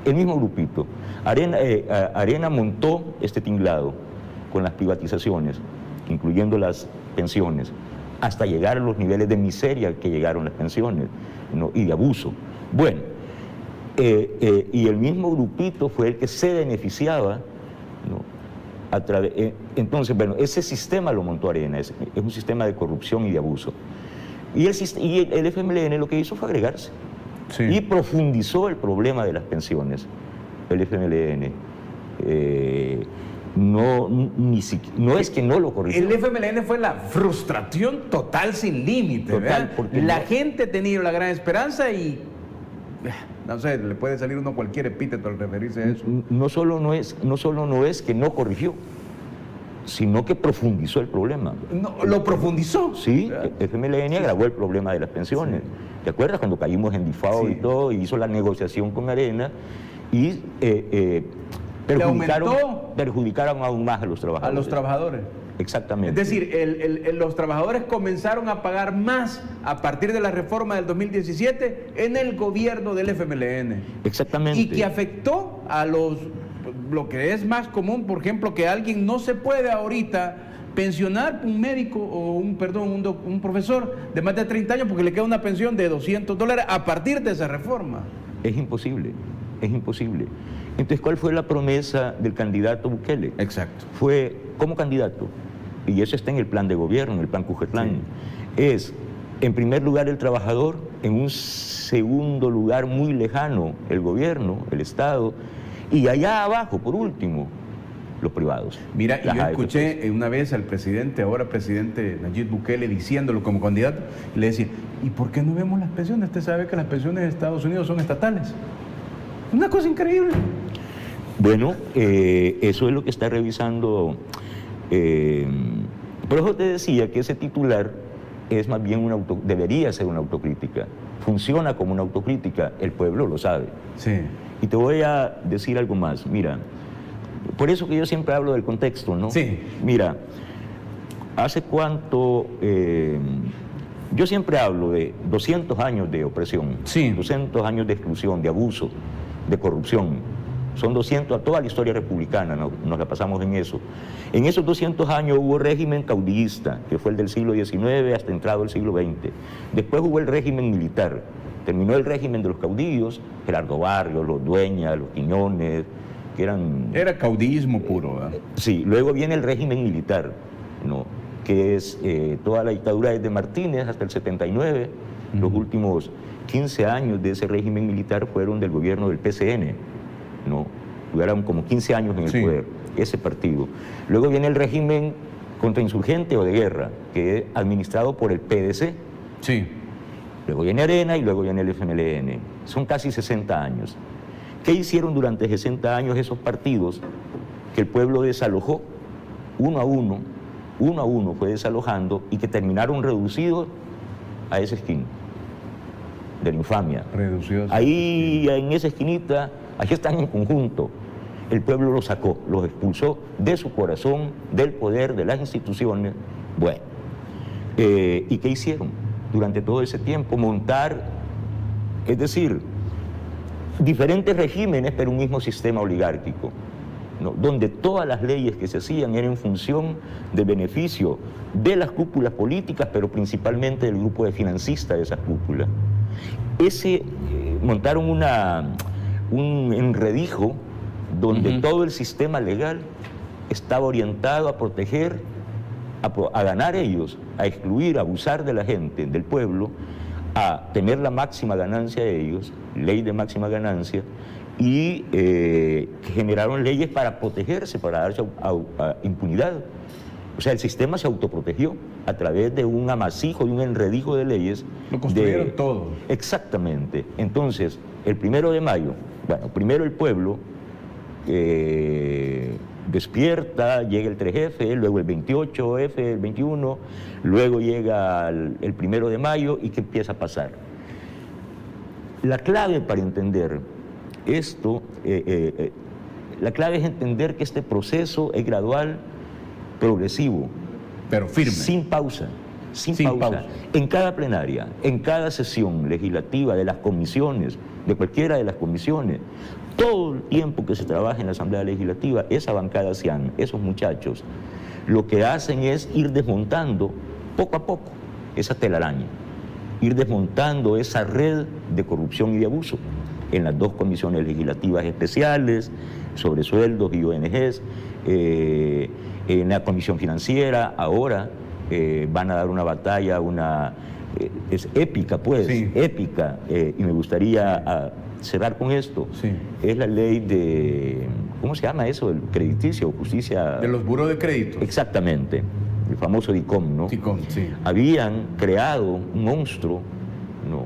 El mismo grupito. Arena montó este tinglado con las privatizaciones, incluyendo las pensiones, hasta llegar a los niveles de miseria que llegaron las pensiones, ¿no? Y de abuso. Bueno, y el mismo grupito fue el que se beneficiaba, ¿no? Entonces, bueno, ese sistema lo montó Arena, es un sistema de corrupción y de abuso. Y el FMLN lo que hizo fue agregarse, sí, y profundizó el problema de las pensiones, el FMLN. no es que no lo corrigió. El FMLN fue la frustración total sin límite, ¿verdad? La gente tenía la gran esperanza y no sé, le puede salir uno cualquier epíteto al referirse a eso. No solo no es que no corrigió, sino que profundizó el problema. No, lo profundizó. Sí, el FMLN agravó el problema de las pensiones. Sí. ¿Te acuerdas cuando caímos en DIFAO y todo, y hizo la negociación con Arena y perjudicaron aún más a los trabajadores? A los trabajadores. Exactamente. Es decir, los trabajadores comenzaron a pagar más a partir de la reforma del 2017 en el gobierno del FMLN. Exactamente. Y que afectó a lo que es más común, por ejemplo, que alguien no se puede ahorita pensionar un médico o un profesor de más de 30 años porque le queda una pensión de $200 a partir de esa reforma. Es imposible, es imposible. Entonces, ¿cuál fue la promesa del candidato Bukele? Exacto. Fue como candidato, y eso está en el plan de gobierno, en el plan Cujetlán, sí. Es, en primer lugar, el trabajador, en un segundo lugar muy lejano, el gobierno, el Estado, y allá abajo, por último, los privados. Mira, y yo escuché una vez al presidente, ahora presidente Nayib Bukele, diciéndolo como candidato, y le decía, ¿y por qué no vemos las pensiones? Usted sabe que las pensiones de Estados Unidos son estatales. Una cosa increíble. Bueno, eso es lo que está revisando. Por eso te decía que ese titular es más bien debería ser una autocrítica. Funciona como una autocrítica, el pueblo lo sabe. Sí. Y te voy a decir algo más. Mira, por eso que yo siempre hablo del contexto, ¿no? Sí. Mira, ¿hace cuánto? Yo siempre hablo de 200 años de opresión, sí. 200 años de exclusión, de abuso, de corrupción. Son 200 a toda la historia republicana, nos la pasamos en eso. En esos 200 años hubo régimen caudillista, que fue el del siglo XIX hasta entrado el siglo XX. Después hubo el régimen militar. Terminó el régimen de los caudillos, Gerardo Barrios, los Dueñas, los Quiñones, que eran... Era caudillismo puro, ¿verdad? Sí, luego viene el régimen militar, ¿no? Que es toda la dictadura desde Martínez hasta el 79. Los últimos 15 años de ese régimen militar fueron del gobierno del PCN, ¿no? Duraron como 15 años en el poder, ese partido. Luego viene el régimen contrainsurgente o de guerra, que es administrado por el PDC. Sí. Luego viene Arena y luego viene el FMLN. Son casi 60 años. ¿Qué hicieron durante 60 años esos partidos que el pueblo desalojó uno a uno fue desalojando y que terminaron reducidos a esa esquina de la infamia? Reducidos. Ahí, en esa esquinita, ahí están en conjunto. El pueblo los sacó, los expulsó de su corazón, del poder, de las instituciones. Bueno, ¿y qué hicieron durante todo ese tiempo? Montar, es decir, diferentes regímenes, pero un mismo sistema oligárquico, ¿no? Donde todas las leyes que se hacían eran en función del beneficio de las cúpulas políticas, pero principalmente del grupo de financistas de esas cúpulas. Montaron un enredijo donde todo el sistema legal estaba orientado a proteger, a ganar ellos, a excluir, a abusar de la gente, del pueblo, a tener la máxima ganancia de ellos, ley de máxima ganancia, y generaron leyes para protegerse, para darse a impunidad. O sea, el sistema se autoprotegió a través de un amasijo y un enredijo de leyes. Lo construyeron todo. Exactamente. Entonces, el 1 de mayo, bueno, primero el pueblo despierta, llega el 3F, luego el 28F, el 21, luego llega el 1 de mayo, y ¿qué empieza a pasar? La clave para entender esto, la clave es entender que este proceso es gradual, progresivo, pero firme, sin pausa, sin pausa. En cada plenaria, en cada sesión legislativa de las comisiones, de cualquiera de las comisiones, todo el tiempo que se trabaja en la Asamblea Legislativa, esa bancada cian, esos muchachos, lo que hacen es ir desmontando poco a poco esa telaraña, ir desmontando esa red de corrupción y de abuso en las dos comisiones legislativas especiales sobre sueldos y ONGs, en la Comisión Financiera. Ahora van a dar una batalla, es épica, pues, épica, y me gustaría cerrar con esto. Es la ley de, ¿cómo ¿cómo se llama eso? El crediticio, justicia... De los buros de crédito. Exactamente, el famoso DICOM, ¿no? DICOM, sí. Habían creado un monstruo, ¿no?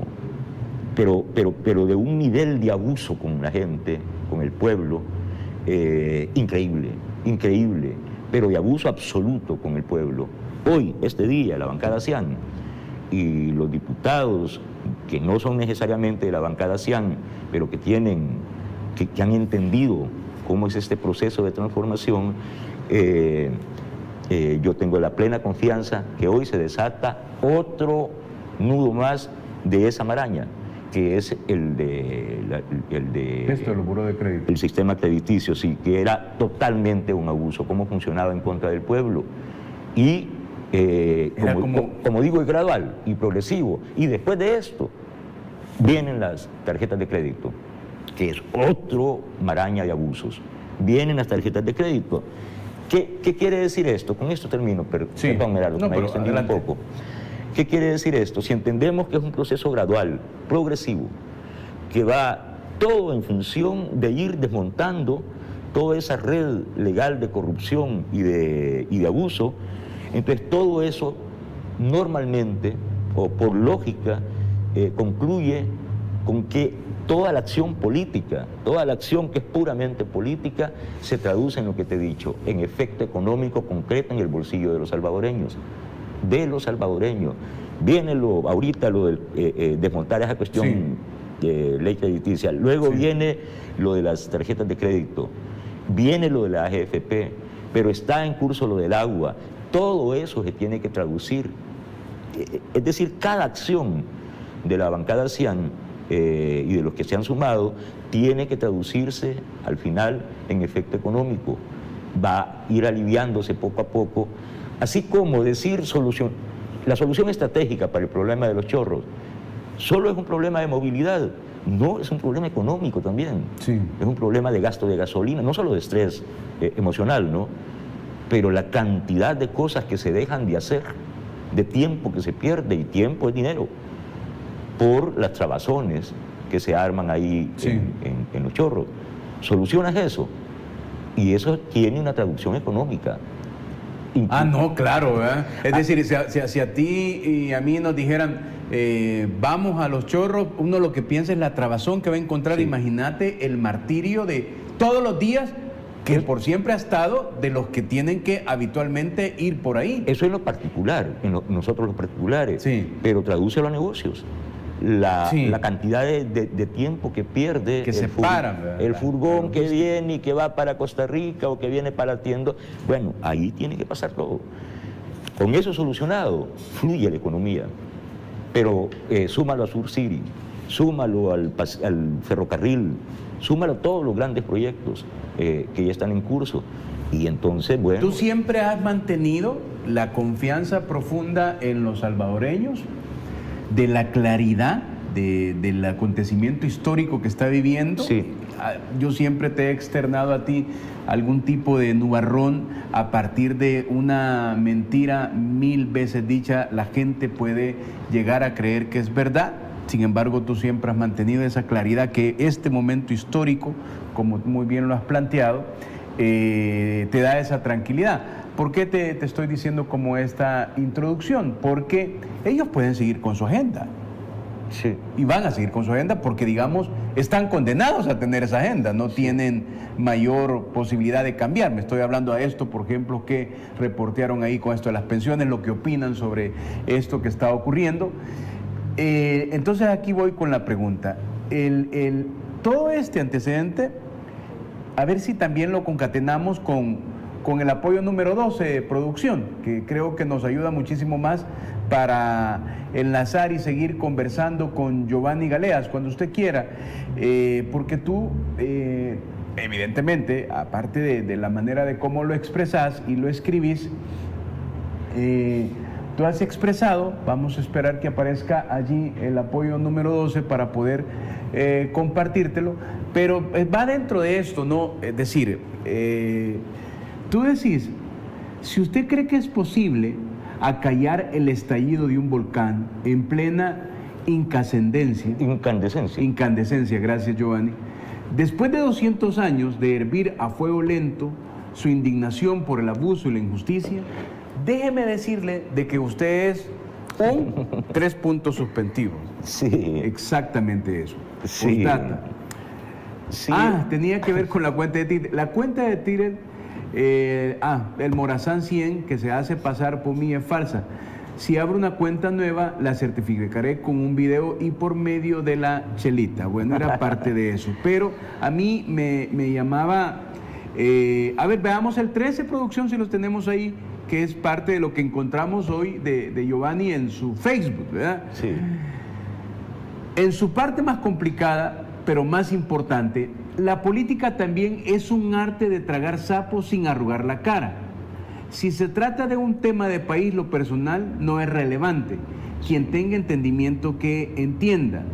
Pero de un nivel de abuso con la gente, con el pueblo, increíble, pero de abuso absoluto con el pueblo. Hoy, este día, la bancada CIAN y los diputados que no son necesariamente de la bancada CIAN, pero que han entendido cómo es este proceso de transformación, yo tengo la plena confianza que hoy se desata otro nudo más de esa maraña, que es el de Esto de los buros de crédito. El sistema crediticio, sí, que era totalmente un abuso, cómo funcionaba en contra del pueblo. Y como digo, es gradual y progresivo. Y después de esto vienen las tarjetas de crédito, que es otro maraña de abusos. Vienen las tarjetas de crédito. ¿Qué quiere decir esto? Con esto termino, pero sí. Perdón, me he extendido un poco. ¿Qué quiere decir esto? Si entendemos que es un proceso gradual, progresivo, que va todo en función de ir desmontando toda esa red legal de corrupción y de abuso, entonces todo eso normalmente, o por lógica, concluye con que toda la acción política, toda la acción que es puramente política, se traduce en lo que te he dicho, en efecto económico concreto en el bolsillo de los salvadoreños. Viene ahorita lo de desmontar esa cuestión de ley crediticia, luego viene lo de las tarjetas de crédito, viene lo de la AGFP, pero está en curso lo del agua. Todo eso se tiene que traducir, es decir, cada acción de la bancada CIAN y de los que se han sumado tiene que traducirse al final en efecto económico, va a ir aliviándose poco a poco. Así como decir la solución estratégica para el problema de los chorros solo es un problema de movilidad, no, es un problema económico también. Sí. Es un problema de gasto de gasolina, no solo de estrés emocional, ¿no? Pero la cantidad de cosas que se dejan de hacer, de tiempo que se pierde, y tiempo es dinero, por las trabazones que se arman ahí en los chorros. Solucionas eso, y eso tiene una traducción económica. No, claro, ¿verdad? Es decir, si a ti y a mí nos dijeran, vamos a los chorros, uno lo que piensa es la trabazón que va a encontrar. Imagínate el martirio de todos los días, que por siempre ha estado, de los que tienen que habitualmente ir por ahí. Eso es lo particular, nosotros los particulares, pero tradúcelo a negocios. La cantidad de tiempo que pierde que el furgón que viene y que va para Costa Rica o que viene para Tiendo, bueno, ahí tiene que pasar todo. Con eso solucionado, fluye la economía, pero súmalo a Sur City, súmalo al ferrocarril, súmalo a todos los grandes proyectos que ya están en curso, y entonces, bueno... ¿Tú siempre has mantenido la confianza profunda en los salvadoreños, de la claridad del acontecimiento histórico que está viviendo? Sí. Yo siempre te he externado a ti algún tipo de nubarrón a partir de una mentira 1000 veces dicha. La gente puede llegar a creer que es verdad. Sin embargo, tú siempre has mantenido esa claridad, que este momento histórico, como muy bien lo has planteado, te da esa tranquilidad. ¿Por qué te estoy diciendo como esta introducción? Porque ellos pueden seguir con su agenda. Sí. Y van a seguir con su agenda porque, digamos, están condenados a tener esa agenda, no tienen mayor posibilidad de cambiar. Me estoy hablando a esto, por ejemplo, que reportearon ahí con esto de las pensiones, lo que opinan sobre esto que está ocurriendo. Entonces aquí voy con la pregunta. Todo este antecedente, a ver si también lo concatenamos con el apoyo número 12, producción, que creo que nos ayuda muchísimo más para enlazar y seguir conversando con Giovanni Galeas cuando usted quiera, porque tú, evidentemente, aparte de la manera de cómo lo expresás y lo escribís, tú has expresado, vamos a esperar que aparezca allí el apoyo número 12 para poder compartírtelo, pero va dentro de esto, ¿no? Es decir, tú decís, si usted cree que es posible acallar el estallido de un volcán en plena incandescencia, gracias Giovanni, Después de 200 años de hervir a fuego lento su indignación por el abuso y la injusticia, déjeme decirle de que usted es un 3 puntos suspensivos. Sí. Exactamente eso. Sí. Postdata. Sí. Tenía que ver con la cuenta de Twitter. La cuenta de Twitter, el Morazán 100, que se hace pasar por mí, es falsa. Si abro una cuenta nueva, la certificaré con un video y por medio de la chelita. Bueno, era parte de eso. Pero a mí me llamaba... a ver, veamos el 13, producción, si los tenemos ahí, que es parte de lo que encontramos hoy de Giovanni en su Facebook, ¿verdad? Sí. En su parte más complicada, pero más importante, la política también es un arte de tragar sapos sin arrugar la cara. Si se trata de un tema de país, lo personal no es relevante. Quien tenga entendimiento que entienda.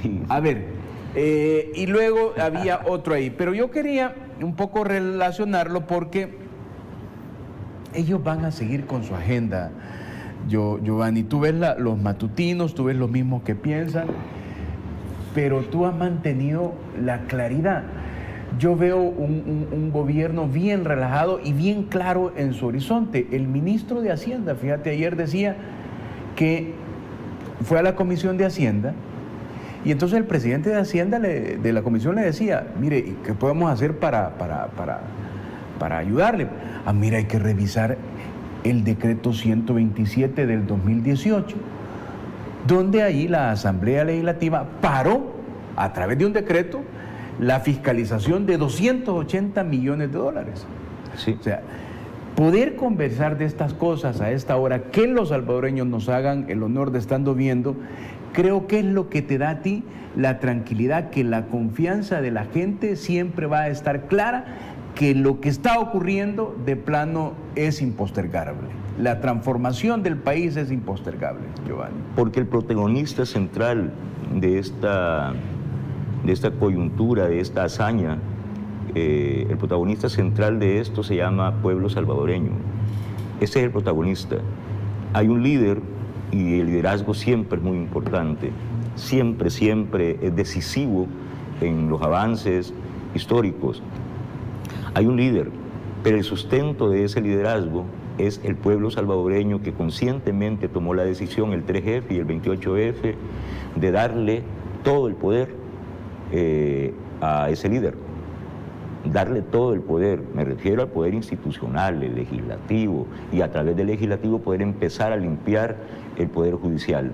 Sí. A ver, y luego había otro ahí, pero yo quería un poco relacionarlo porque ellos van a seguir con su agenda, Giovanni. Tú ves los matutinos, tú ves los mismos que piensan, pero tú has mantenido la claridad. Yo veo un gobierno bien relajado y bien claro en su horizonte. El ministro de Hacienda, fíjate, ayer decía que fue a la Comisión de Hacienda y entonces el presidente de Hacienda de la comisión le decía, mire, ¿qué podemos hacer para ayudarle? Mira, hay que revisar el decreto 127 del 2018, donde ahí la Asamblea Legislativa paró a través de un decreto la fiscalización de 280 millones de dólares. Sí. O sea, poder conversar de estas cosas a esta hora, que los salvadoreños nos hagan el honor de estando viendo, creo que es lo que te da a ti la tranquilidad, que la confianza de la gente siempre va a estar clara, que lo que está ocurriendo de plano es impostergable. La transformación del país es impostergable, Giovanni. Porque el protagonista central de esta coyuntura, de esta hazaña, el protagonista central de esto se llama pueblo salvadoreño. Ese es el protagonista. Hay un líder y el liderazgo siempre es muy importante. Siempre es decisivo en los avances históricos. Hay un líder, pero el sustento de ese liderazgo es el pueblo salvadoreño que conscientemente tomó la decisión, el 3F y el 28F, de darle todo el poder a ese líder. Darle todo el poder, me refiero al poder institucional, el legislativo, y a través del legislativo poder empezar a limpiar el poder judicial.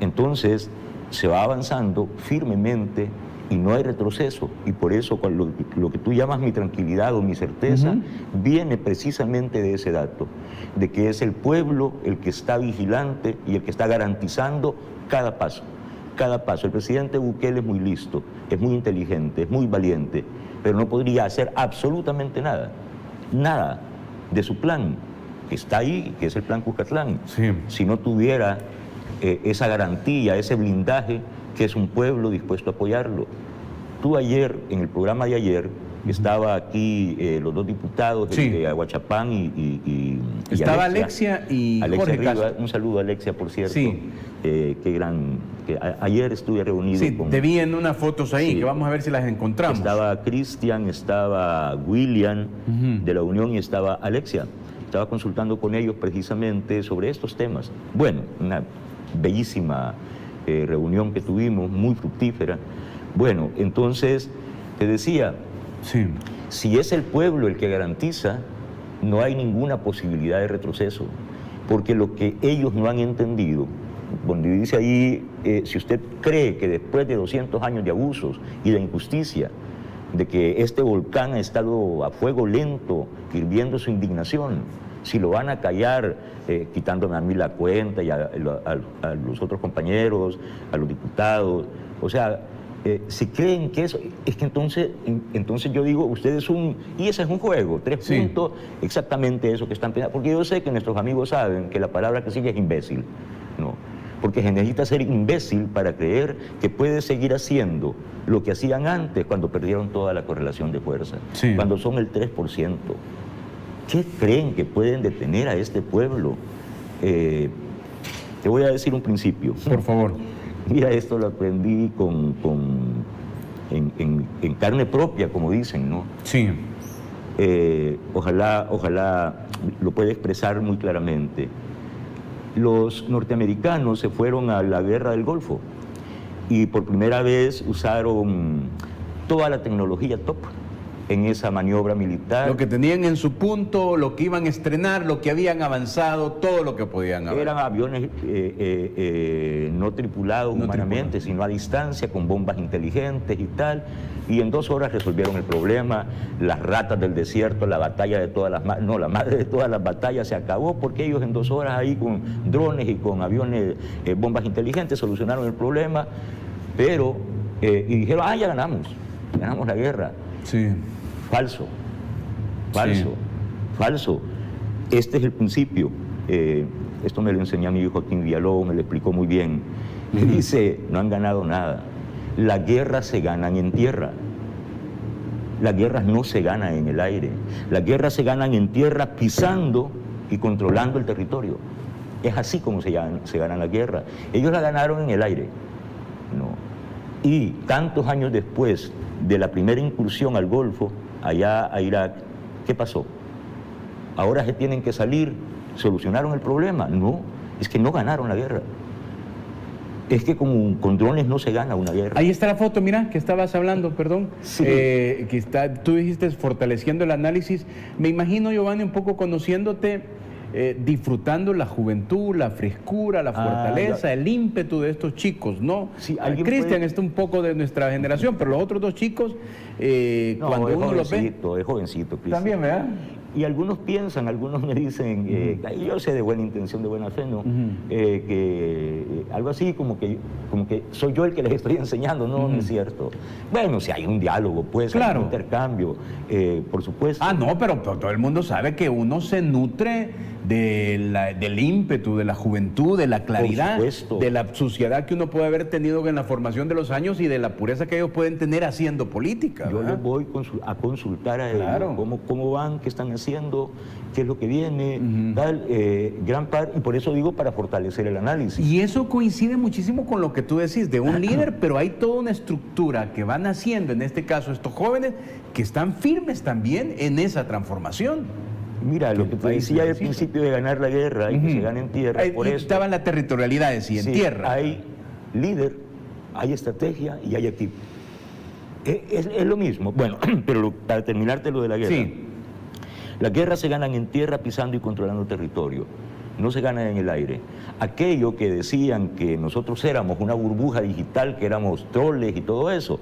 Entonces se va avanzando firmemente y no hay retroceso, y por eso lo que tú llamas mi tranquilidad o mi certeza viene precisamente de ese dato, de que es el pueblo el que está vigilante y el que está garantizando cada paso. Cada paso. El presidente Bukele es muy listo, es muy inteligente, es muy valiente, pero no podría hacer absolutamente nada de su plan, que está ahí, que es el plan Cuscatlán, sí, si no tuviera esa garantía, ese blindaje, que es un pueblo dispuesto a apoyarlo. Tú ayer, en el programa de ayer, estaba aquí los dos diputados, sí, de Aguachapán y estaba Alexia y Jorge Rivas. Castro. Un saludo a Alexia, por cierto. Sí. Ayer estuve reunido con... Te vi en unas fotos ahí, Sí. que vamos a ver si las encontramos. Estaba Cristian, estaba William de la Unión y estaba Alexia. Estaba consultando con ellos precisamente sobre estos temas. Bueno, una bellísima reunión que tuvimos, muy fructífera. Bueno, entonces, te decía, sí, si es el pueblo el que garantiza, no hay ninguna posibilidad de retroceso, porque lo que ellos no han entendido, donde dice ahí, si usted cree que después de 200 años de abusos y de injusticia, de que este volcán ha estado a fuego lento, hirviendo su indignación, si lo van a callar, quitándome a mí la cuenta y a los otros compañeros, a los diputados, o sea, si creen que eso, es que entonces yo digo, ustedes y ese es un juego, 3 sí, puntos, exactamente eso que están pensando, porque yo sé que nuestros amigos saben que la palabra que sigue es imbécil, ¿no? Porque se necesita ser imbécil para creer que puede seguir haciendo lo que hacían antes cuando perdieron toda la correlación de fuerza, sí, cuando son el 3%. ¿Qué creen que pueden detener a este pueblo? Te voy a decir un principio. por favor. Mira, esto lo aprendí con en carne propia, como dicen, ¿no? Sí. Ojalá lo pueda expresar muy claramente. Los norteamericanos se fueron a la guerra del Golfo y por primera vez usaron toda la tecnología top en esa maniobra militar. Lo que tenían en su punto, lo que iban a estrenar, lo que habían avanzado, todo lo que podían haber. Eran aviones no tripulados humanamente, sino a distancia, con bombas inteligentes y tal. Y en 2 horas resolvieron el problema. Las ratas del desierto, la batalla de todas las... No, la madre de todas las batallas se acabó porque ellos en 2 horas ahí con drones y con aviones, bombas inteligentes, solucionaron el problema. Pero, y dijeron, ya ganamos la guerra. Sí. Falso. Este es el principio. Esto me lo enseñó mi hijo Joaquín Villalobos, me lo explicó muy bien. Me dice, no han ganado nada. Las guerras se ganan en tierra. Las guerras no se ganan en el aire. Las guerras se ganan en tierra pisando y controlando el territorio. Es así como se ganan las guerras. Ellos la ganaron en el aire. No. Y tantos años después de la primera incursión al Golfo, allá a Irak, ¿qué pasó? Ahora se tienen que salir, ¿solucionaron el problema? No, es que no ganaron la guerra. Es que con drones no se gana una guerra. Ahí está la foto, mira, que estabas hablando, perdón. Sí. Tú dijiste fortaleciendo el análisis. Me imagino, Giovanni, un poco conociéndote, disfrutando la juventud, la frescura, la fortaleza, el ímpetu de estos chicos, ¿no? Sí, Cristian está un poco de nuestra generación, pero los otros 2 chicos, cuando uno los ve... Es jovencito, Cristian. También, ¿verdad? Y algunos piensan, algunos me dicen, yo sé de buena intención, de buena fe, ¿no? Que algo así como que soy yo el que les estoy enseñando, no, no es cierto. Bueno, si hay un diálogo, pues, claro, hay un intercambio, por supuesto. No, pero todo el mundo sabe que uno se nutre del ímpetu, de la juventud, de la claridad, de la suciedad que uno puede haber tenido en la formación de los años y de la pureza que ellos pueden tener haciendo política. Yo les voy a consultar a ellos, cómo van, qué están haciendo, qué es lo que viene, tal, gran parte, y por eso digo para fortalecer el análisis. Y eso coincide muchísimo con lo que tú decís, de un líder, pero hay toda una estructura que van haciendo, en este caso estos jóvenes, que están firmes también en esa transformación. Mira, lo que te decía al principio de ganar la guerra y que se gane en tierra, por eso estaba en la territorialidad, decía, en tierra. Hay líder, hay estrategia y hay equipo. Es lo mismo. Bueno, pero para terminarte lo de la guerra. Sí. Las guerras se ganan en tierra pisando y controlando territorio. No se ganan en el aire. Aquello que decían que nosotros éramos una burbuja digital, que éramos troles y todo eso,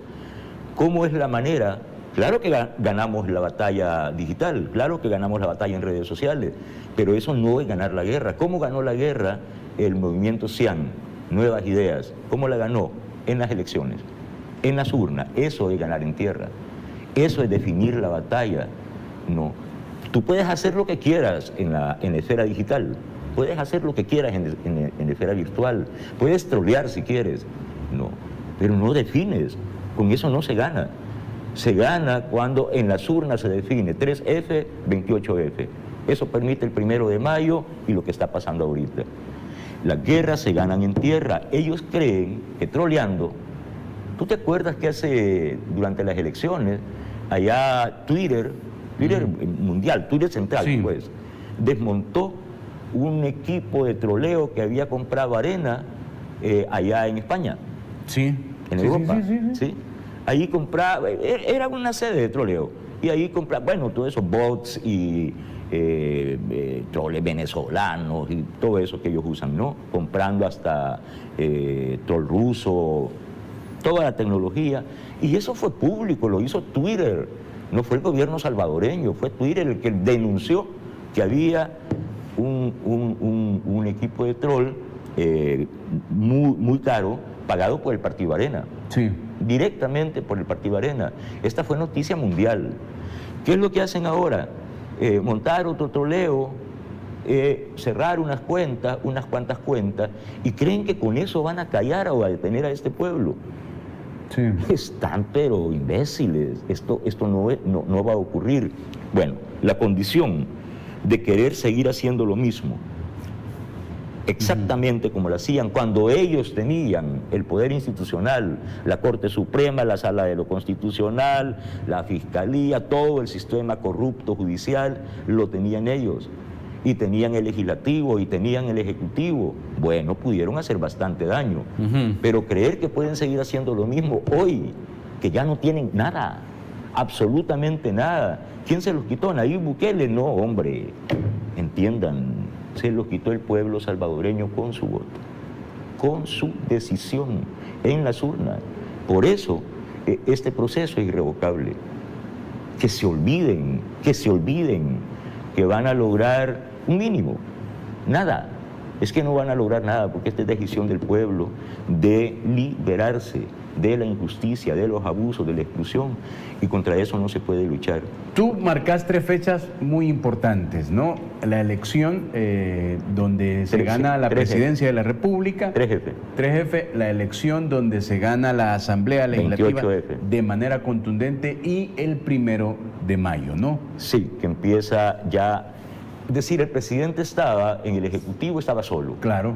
¿cómo es la manera? Claro que ganamos la batalla digital, claro que ganamos la batalla en redes sociales, pero eso no es ganar la guerra. ¿Cómo ganó la guerra el movimiento Cian? Nuevas Ideas. ¿Cómo la ganó? En las elecciones, en las urnas. Eso es ganar en tierra. Eso es definir la batalla. No. Tú puedes hacer lo que quieras en la esfera digital, puedes hacer lo que quieras en la esfera virtual, puedes trolear si quieres, no, pero no defines, con eso no se gana. Se gana cuando en las urnas se define 3F, 28F. Eso permite el 1 de mayo y lo que está pasando ahorita. Las guerras se ganan en tierra. Ellos creen que troleando, ¿tú te acuerdas que durante las elecciones, allá Twitter mundial, Twitter central, sí, pues, desmontó un equipo de troleo que había comprado Arena allá en España? Sí. En Europa. Sí. Ahí compraba, era una sede de troleo, y ahí compraba, bueno, todos esos bots y troles venezolanos y todo eso que ellos usan, ¿no? Comprando hasta troll ruso, toda la tecnología, y eso fue público, lo hizo Twitter, no fue el gobierno salvadoreño, fue Twitter el que denunció que había un equipo de troll muy caro, pagado por el Partido Arena. Sí. Directamente por el Partido Arena. Esta fue noticia mundial. ¿Qué es lo que hacen ahora? Montar otro troleo, cerrar unas cuantas cuentas, y creen que con eso van a callar o a detener a este pueblo. Sí. Están pero imbéciles. Esto no va a ocurrir. Bueno, la condición de querer seguir haciendo lo mismo exactamente como lo hacían cuando ellos tenían el poder institucional, la Corte Suprema, la Sala de lo Constitucional, la Fiscalía, todo el sistema corrupto judicial, lo tenían ellos. Y tenían el legislativo y tenían el ejecutivo. Bueno, pudieron hacer bastante daño. Pero creer que pueden seguir haciendo lo mismo hoy, que ya no tienen nada, absolutamente nada. ¿Quién se los quitó? ¿Nayib Bukele? No, hombre, entiendan, se los quitó el pueblo salvadoreño con su voto, con su decisión en las urnas. Por eso, este proceso es irrevocable. Que se olviden que van a lograr un mínimo, nada. Es que no van a lograr nada porque esta es decisión del pueblo de liberarse de la injusticia, de los abusos, de la exclusión, y contra eso no se puede luchar. Tú marcas 3 fechas muy importantes, ¿no? La elección donde se gana la presidencia de la República. 3F. 3F, la elección donde se gana la Asamblea Legislativa 28F. De manera contundente, y el 1 de mayo, ¿no? Sí, que empieza ya. Es decir, el presidente estaba, en el Ejecutivo estaba solo. Claro.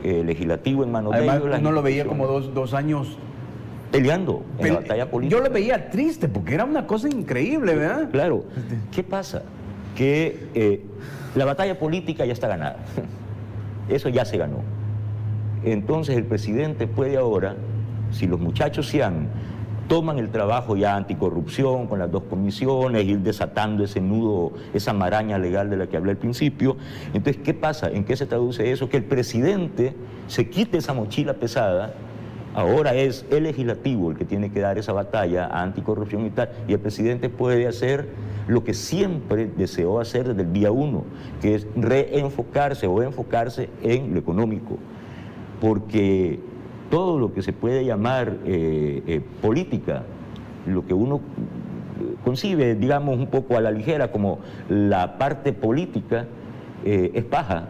El Legislativo en manos de Además, ellos. uno lo veía como dos años peleando en la batalla política. Yo lo veía triste porque era una cosa increíble, ¿verdad? Claro. ¿Qué pasa? Que la batalla política ya está ganada. Eso ya se ganó. Entonces el presidente puede ahora, si los muchachos toman el trabajo ya anticorrupción con las 2 comisiones, ir desatando ese nudo, esa maraña legal de la que hablé al principio. Entonces, ¿qué pasa? ¿En qué se traduce eso? Que el presidente se quite esa mochila pesada. Ahora es el legislativo el que tiene que dar esa batalla a anticorrupción y tal, y el presidente puede hacer lo que siempre deseó hacer desde el día 1, que es reenfocarse o enfocarse en lo económico, porque todo lo que se puede llamar política, lo que uno concibe, digamos, un poco a la ligera como la parte política, es paja.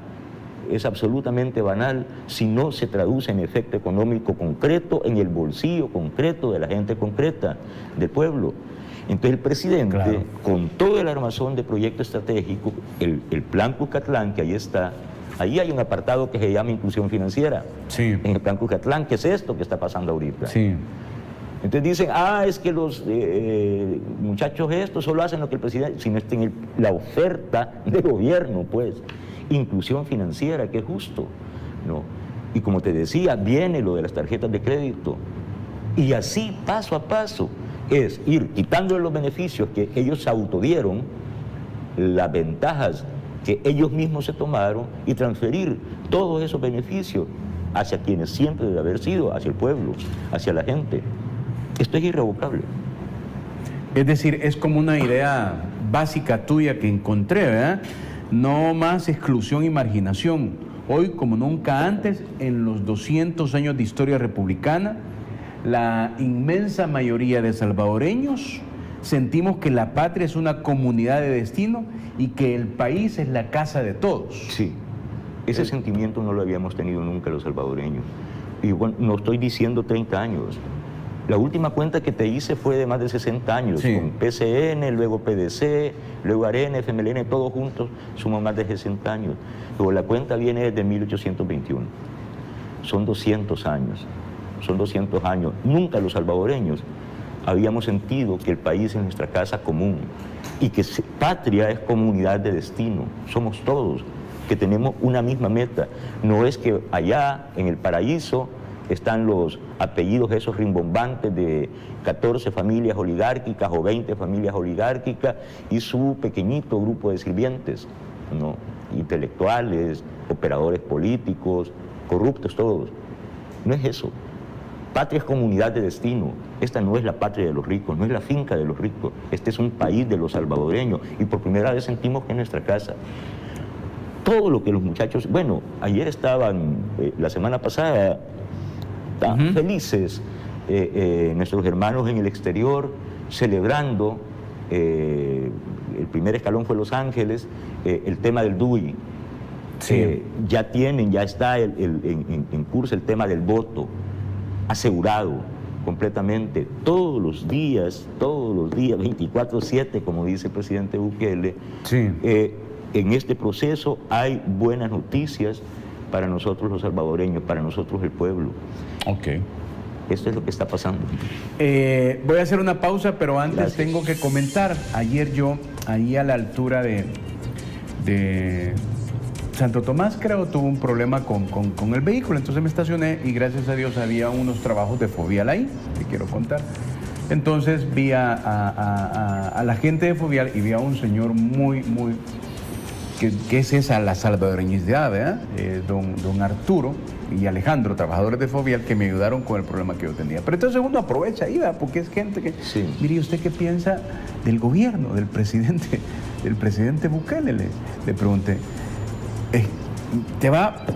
Es absolutamente banal si no se traduce en efecto económico concreto, en el bolsillo concreto de la gente concreta, del pueblo. Entonces el presidente, claro, con todo el armazón de proyecto estratégico, el plan Cuscatlán, que ahí está, ahí hay un apartado que se llama inclusión financiera. Sí. En el plan Cuscatlán, ¿qué es esto que está pasando ahorita? Sí. Entonces dicen, es que los muchachos estos solo hacen lo que el presidente, sino está en la oferta de gobierno, pues. Inclusión financiera, que es justo, ¿no? Y como te decía, viene lo de las tarjetas de crédito. Y así, paso a paso, es ir quitando los beneficios que ellos se autodieron, las ventajas que ellos mismos se tomaron, y transferir todos esos beneficios hacia quienes siempre debe haber sido, hacia el pueblo, hacia la gente. Esto es irrevocable. Es decir, es como una idea básica tuya que encontré, ¿verdad? No más exclusión y marginación. Hoy, como nunca antes, en los 200 años de historia republicana, la inmensa mayoría de salvadoreños sentimos que la patria es una comunidad de destino y que el país es la casa de todos. Sí, ese sentimiento no lo habíamos tenido nunca los salvadoreños. Y bueno, no estoy diciendo 30 años. La última cuenta que te hice fue de más de 60 años, sí, con PCN, luego PDC, luego ARENA, FMLN, todos juntos suman más de 60 años. Pero la cuenta viene desde 1821. Son 200 años, son 200 años. Nunca los salvadoreños habíamos sentido que el país es nuestra casa común y que patria es comunidad de destino. Somos todos, que tenemos una misma meta. No es que allá en el paraíso están los apellidos esos rimbombantes de 14 familias oligárquicas o 20 familias oligárquicas y su pequeñito grupo de sirvientes, ¿no? Intelectuales, operadores políticos, corruptos todos. No es eso. Patria es comunidad de destino. Esta no es la patria de los ricos, no es la finca de los ricos. Este es un país de los salvadoreños y por primera vez sentimos que es nuestra casa. Todo lo que los muchachos... Bueno, ayer estaban, la semana pasada, tan felices nuestros hermanos en el exterior, celebrando, el primer escalón fue Los Ángeles, el tema del DUI. Sí. Ya está en curso el tema del voto, asegurado completamente, todos los días, 24/7, como dice el presidente Bukele. Sí. En este proceso hay buenas noticias, para nosotros los salvadoreños, para nosotros el pueblo. Ok. Esto es lo que está pasando. Voy a hacer una pausa, pero antes Gracias. tengo que comentar. Ayer yo, ahí a la altura de Santo Tomás, creo, tuve un problema con el vehículo. Entonces me estacioné y gracias a Dios había unos trabajos de Fovial ahí, que quiero contar. Entonces vi a la gente de Fovial y vi a un señor muy... que es esa la salvadoreñidad, ¿verdad? Don Arturo y Alejandro, trabajadores de Fovial, que me ayudaron con el problema que yo tenía. Pero entonces uno aprovecha ahí, ¿verdad? Porque es gente que... Sí. Mire, ¿usted qué piensa del gobierno, del presidente Bukele? Le pregunté.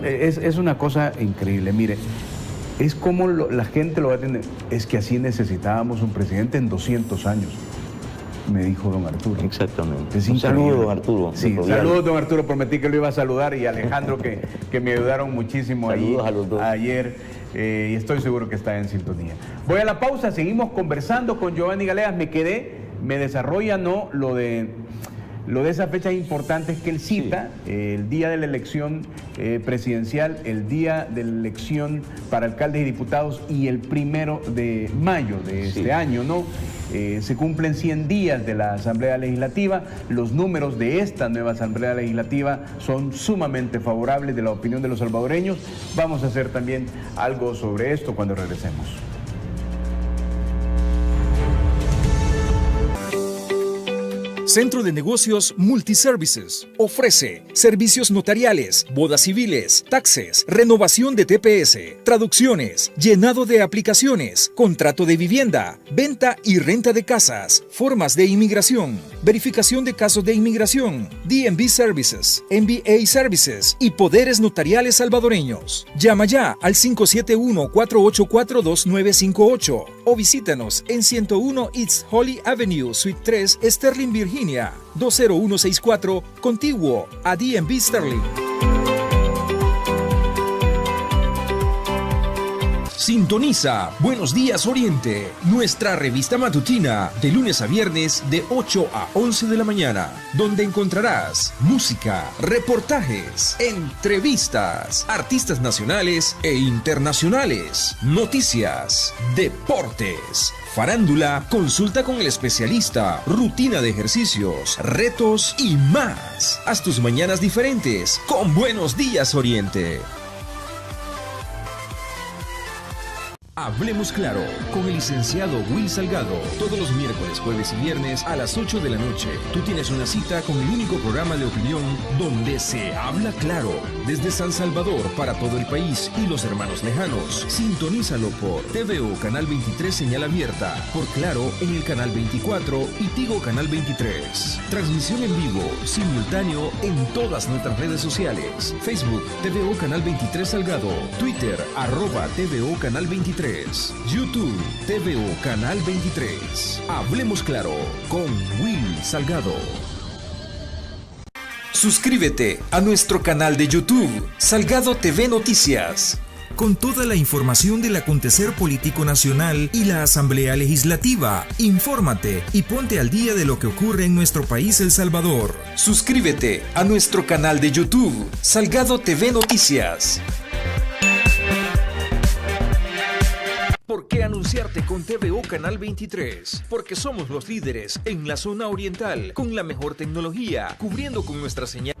Es una cosa increíble, mire, es como la gente lo va a tener. Es que así necesitábamos un presidente en 200 años, me dijo don Arturo. Exactamente. Es Un saludo, increíble. don Arturo. Sí, de Fovial. saludos, don Arturo. Prometí que lo iba a saludar y Alejandro que me ayudaron muchísimo Saludos ahí a los dos. ayer y estoy seguro que está en sintonía. Voy a la pausa, seguimos conversando con Giovanni Galeas. Me desarrolla lo de esas fechas importantes que él cita, el día de la elección presidencial, el día de la elección para alcaldes y diputados y el 1 de mayo de este año, ¿no? Se cumplen 100 días de la Asamblea Legislativa. Los números de esta nueva Asamblea Legislativa son sumamente favorables de la opinión de los salvadoreños. Vamos a hacer también algo sobre esto cuando regresemos. Centro de Negocios Multiservices ofrece servicios notariales, bodas civiles, taxes, renovación de TPS, traducciones, llenado de aplicaciones, contrato de vivienda, venta y renta de casas, formas de inmigración, verificación de casos de inmigración, DMV Services, MBA Services y poderes notariales salvadoreños. Llama ya al 571-484-2958 o visítanos en 101 East Holly Avenue, Suite 3, Sterling, Virginia, 20164, contiguo a DMV Sterling. Sintoniza Buenos Días Oriente, nuestra revista matutina de lunes a viernes de 8 a 11 de la mañana, donde encontrarás música, reportajes, entrevistas, artistas nacionales e internacionales, noticias, deportes, farándula, consulta con el especialista, rutina de ejercicios, retos y más. Haz tus mañanas diferentes con Buenos Días Oriente. Hablemos Claro con el licenciado Will Salgado. Todos los miércoles, jueves y viernes a las 8 de la noche. Tú tienes una cita con el único programa de opinión donde se habla claro. Desde San Salvador para todo el país y los hermanos lejanos. Sintonízalo por TVO Canal 23 señal abierta. Por Claro en el Canal 24 y Tigo Canal 23. Transmisión en vivo, simultáneo en todas nuestras redes sociales. Facebook, TVO Canal 23 Salgado. Twitter, @TVO Canal 23. YouTube, TVO Canal 23. Hablemos Claro con Will Salgado. Suscríbete a nuestro canal de YouTube, Salgado TV Noticias, con toda la información del acontecer político nacional y la Asamblea Legislativa. Infórmate y ponte al día de lo que ocurre en nuestro país, El Salvador. Suscríbete a nuestro canal de YouTube, Salgado TV Noticias. ¿Por qué anunciarte con TVO Canal 23? Porque somos los líderes en la zona oriental, con la mejor tecnología, cubriendo con nuestra señal.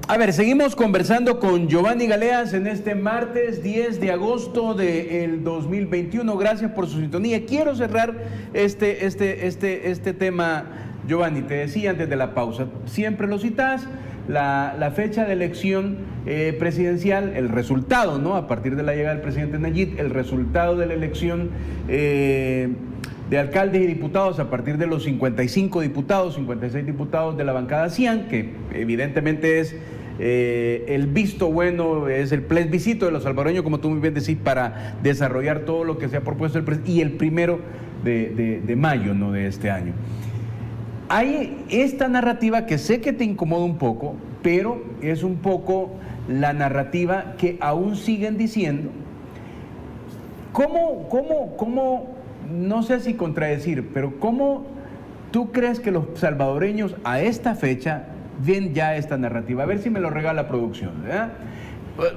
A ver, seguimos conversando con Giovanni Galeas en este martes 10 de agosto del 2021. Gracias por su sintonía. Quiero cerrar este tema, Giovanni. Te decía antes de la pausa, siempre lo citas, la fecha de elección presidencial, el resultado, ¿no? A partir de la llegada del presidente Nayib, el resultado de la elección de alcaldes y diputados a partir de los 55 diputados, 56 diputados de la bancada CIAN, que evidentemente es el visto bueno, es el plebiscito de los salvadoreños, como tú muy bien decís, para desarrollar todo lo que se ha propuesto el presidente, y el 1 de mayo, ¿no?, de este año. Hay esta narrativa que sé que te incomoda un poco, pero es un poco la narrativa que aún siguen diciendo. ¿Cómo no sé si contradecir, pero ¿cómo tú crees que los salvadoreños a esta fecha ven ya esta narrativa? A ver si me lo regala producción, ¿verdad?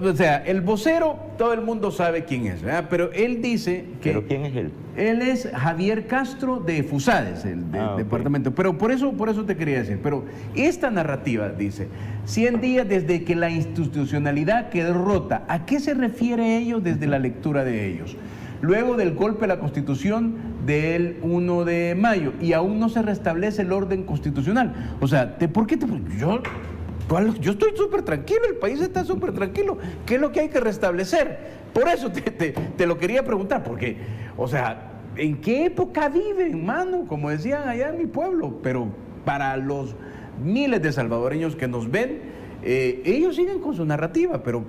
O sea, el vocero, todo el mundo sabe quién es, ¿verdad? Pero él dice que... ¿Pero quién es él? Él es Javier Castro de Fusades, el departamento. Pero por eso te quería decir. Pero esta narrativa dice, 100 días desde que la institucionalidad quedó rota. ¿A qué se refiere ellos desde la lectura de ellos? Luego del golpe a la Constitución del 1 de mayo y aún no se restablece el orden constitucional. O sea, ¿por qué yo estoy súper tranquilo, el país está súper tranquilo? ¿Qué es lo que hay que restablecer? Por eso te lo quería preguntar, porque, o sea, ¿en qué época viven, mano? Como decían allá en mi pueblo, pero para los miles de salvadoreños que nos ven, ellos siguen con su narrativa, pero,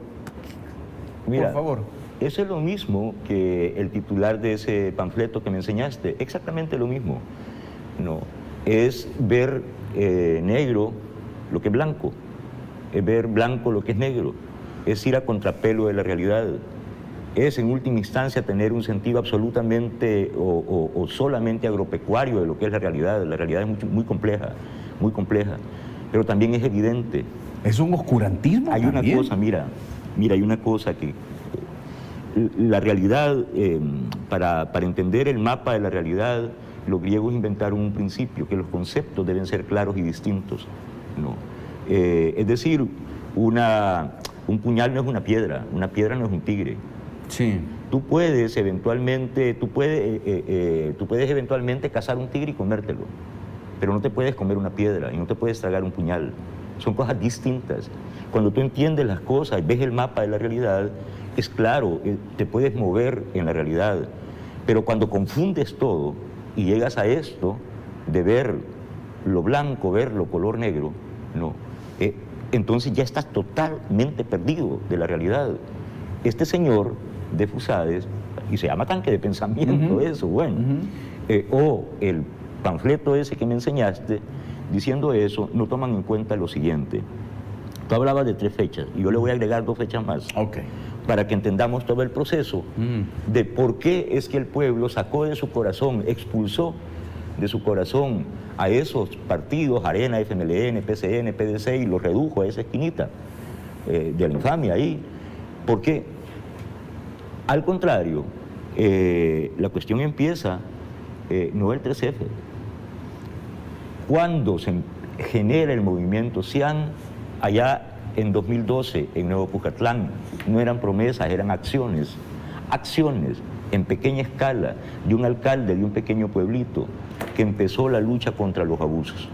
mira, por favor. Eso es lo mismo que el titular de ese panfleto que me enseñaste, exactamente lo mismo. No, es ver negro lo que es blanco, es ver blanco lo que es negro, es ir a contrapelo de la realidad, es en última instancia tener un sentido absolutamente o solamente agropecuario de lo que es la realidad. La realidad es muy compleja, pero también es evidente. Es un oscurantismo. Hay también. una cosa, mira, hay una cosa que la realidad, para entender el mapa de la realidad, los griegos inventaron un principio, que los conceptos deben ser claros y distintos, ¿no? Es decir, un puñal no es una piedra no es un tigre. Sí. Tú puedes eventualmente cazar un tigre y comértelo, pero no te puedes comer una piedra y no te puedes tragar un puñal. Son cosas distintas. Cuando tú entiendes las cosas, ves el mapa de la realidad, es claro, te puedes mover en la realidad, pero cuando confundes todo y llegas a esto de ver lo blanco, verlo color negro, no, entonces ya estás totalmente perdido de la realidad. Este señor de Fusades, y se llama tanque de pensamiento, eso, bueno, o el panfleto ese que me enseñaste, diciendo eso, no toman en cuenta lo siguiente. Tú hablabas de 3 fechas, y yo le voy a agregar 2 fechas más. Ok. Para que entendamos todo el proceso de por qué es que el pueblo sacó de su corazón, expulsó de su corazón a esos partidos, Arena, FMLN, PCN, PDC, y los redujo a esa esquinita de la infamia ahí. ¿Por qué? Al contrario, la cuestión empieza no el 3F. Cuando se genera el movimiento CIAN, allá en 2012, en Nuevo Cucatlán, no eran promesas, eran acciones en pequeña escala de un alcalde de un pequeño pueblito que empezó la lucha contra los abusos,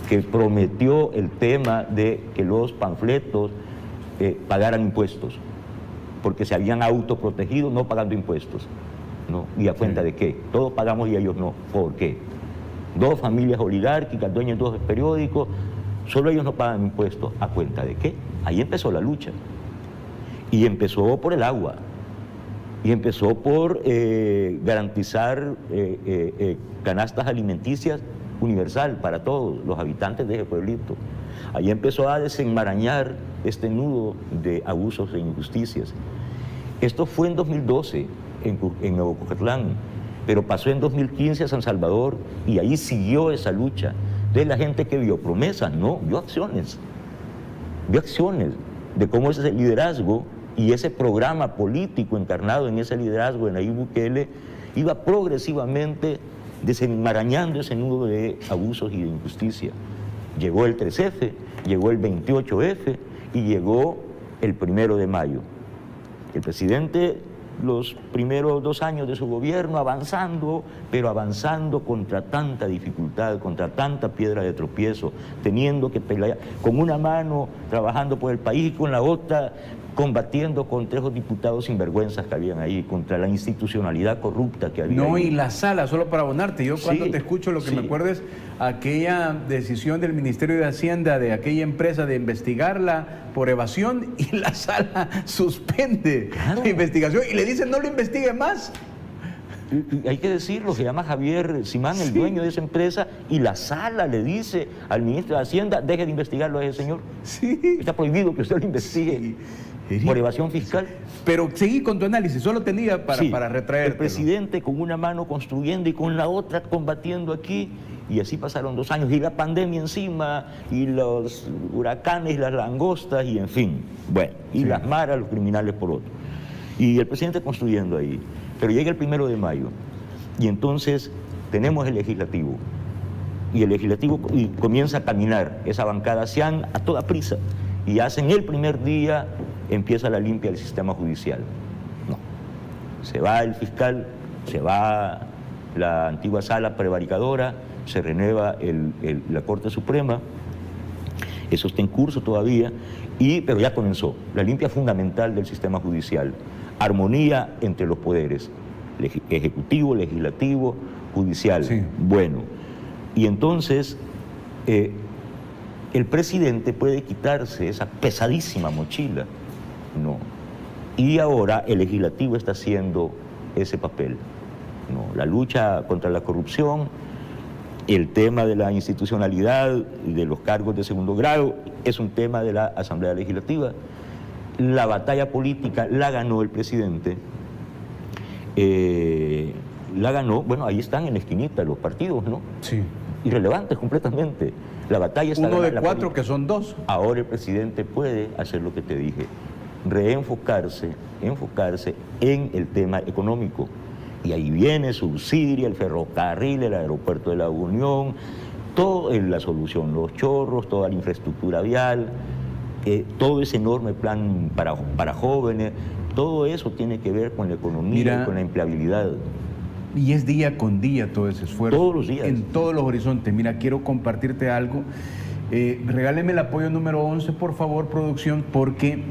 que prometió el tema de que los panfletos pagaran impuestos, porque se habían autoprotegido no pagando impuestos, ¿no? ¿Y a cuenta de qué? Todos pagamos y ellos no. ¿Por qué? 2 familias oligárquicas, dueños de 2 periódicos, solo ellos no pagan impuestos. ¿A cuenta de qué? Ahí empezó la lucha. Y empezó por el agua. Y empezó por garantizar canastas alimenticias universal para todos los habitantes de ese pueblito. Ahí empezó a desenmarañar este nudo de abusos e injusticias. Esto fue en 2012 en Nuevo Cucatlán, pero pasó en 2015 a San Salvador y ahí siguió esa lucha. De la gente que vio promesas, no, vio acciones de cómo ese liderazgo y ese programa político encarnado en ese liderazgo de Nayib Bukele iba progresivamente desenmarañando ese nudo de abusos y de injusticia. Llegó el 3F, llegó el 28F y llegó el 1 de mayo. El presidente, los primeros 2 años de su gobierno, avanzando, pero avanzando contra tanta dificultad, contra tanta piedra de tropiezo, teniendo que pelear con una mano trabajando por el país y con la otra combatiendo contra esos diputados sinvergüenzas que habían ahí, contra la institucionalidad corrupta que había No, ahí. y la sala, solo para abonarte, yo cuando te escucho lo que me acuerdo es aquella decisión del Ministerio de Hacienda de aquella empresa de investigarla por evasión y la sala suspende la investigación y le dicen no lo investigue más. Y hay que decirlo, se llama Javier Simán, el dueño de esa empresa, y la sala le dice al ministro de Hacienda, deje de investigarlo a ese señor. Sí. Está prohibido que usted lo investigue. por evasión fiscal. Pero seguí con tu análisis, solo tenía Sí, para retraerte. el presidente con una mano construyendo y con la otra combatiendo aquí, y así pasaron 2 años, y la pandemia encima, y los huracanes, las langostas, y en fin, bueno, y las maras, los criminales por otro. Y el presidente construyendo ahí. Pero llega el 1 de mayo, y entonces tenemos el legislativo, y el legislativo comienza a caminar, esa bancada se han a toda prisa, y hacen el primer día, empieza la limpia del sistema judicial. No, se va el fiscal, se va la antigua sala prevaricadora, se renueva la Corte Suprema, eso está en curso todavía, pero ya comenzó la limpia fundamental del sistema judicial, armonía entre los poderes, ejecutivo, legislativo, judicial. Sí. Bueno, y entonces el presidente puede quitarse esa pesadísima mochila, no, y ahora el legislativo está haciendo ese papel, no, la lucha contra la corrupción, el tema de la institucionalidad y de los cargos de segundo grado es un tema de la Asamblea Legislativa. La batalla política la ganó el presidente, la ganó, bueno, ahí están en la esquinita los partidos, ¿no? Sí. Irrelevantes completamente. La batalla está Uno de ganada, 4 que son 2. Ahora el presidente puede hacer lo que te dije, enfocarse en el tema económico. Y ahí viene subsidio, el ferrocarril, el aeropuerto de la Unión, toda la solución, los chorros, toda la infraestructura vial, todo ese enorme plan para jóvenes, todo eso tiene que ver con la economía y con la empleabilidad. Y es día con día todo ese esfuerzo. Todos los días. En todos los horizontes. Mira, quiero compartirte algo. Regáleme el apoyo número 11, por favor, producción, porque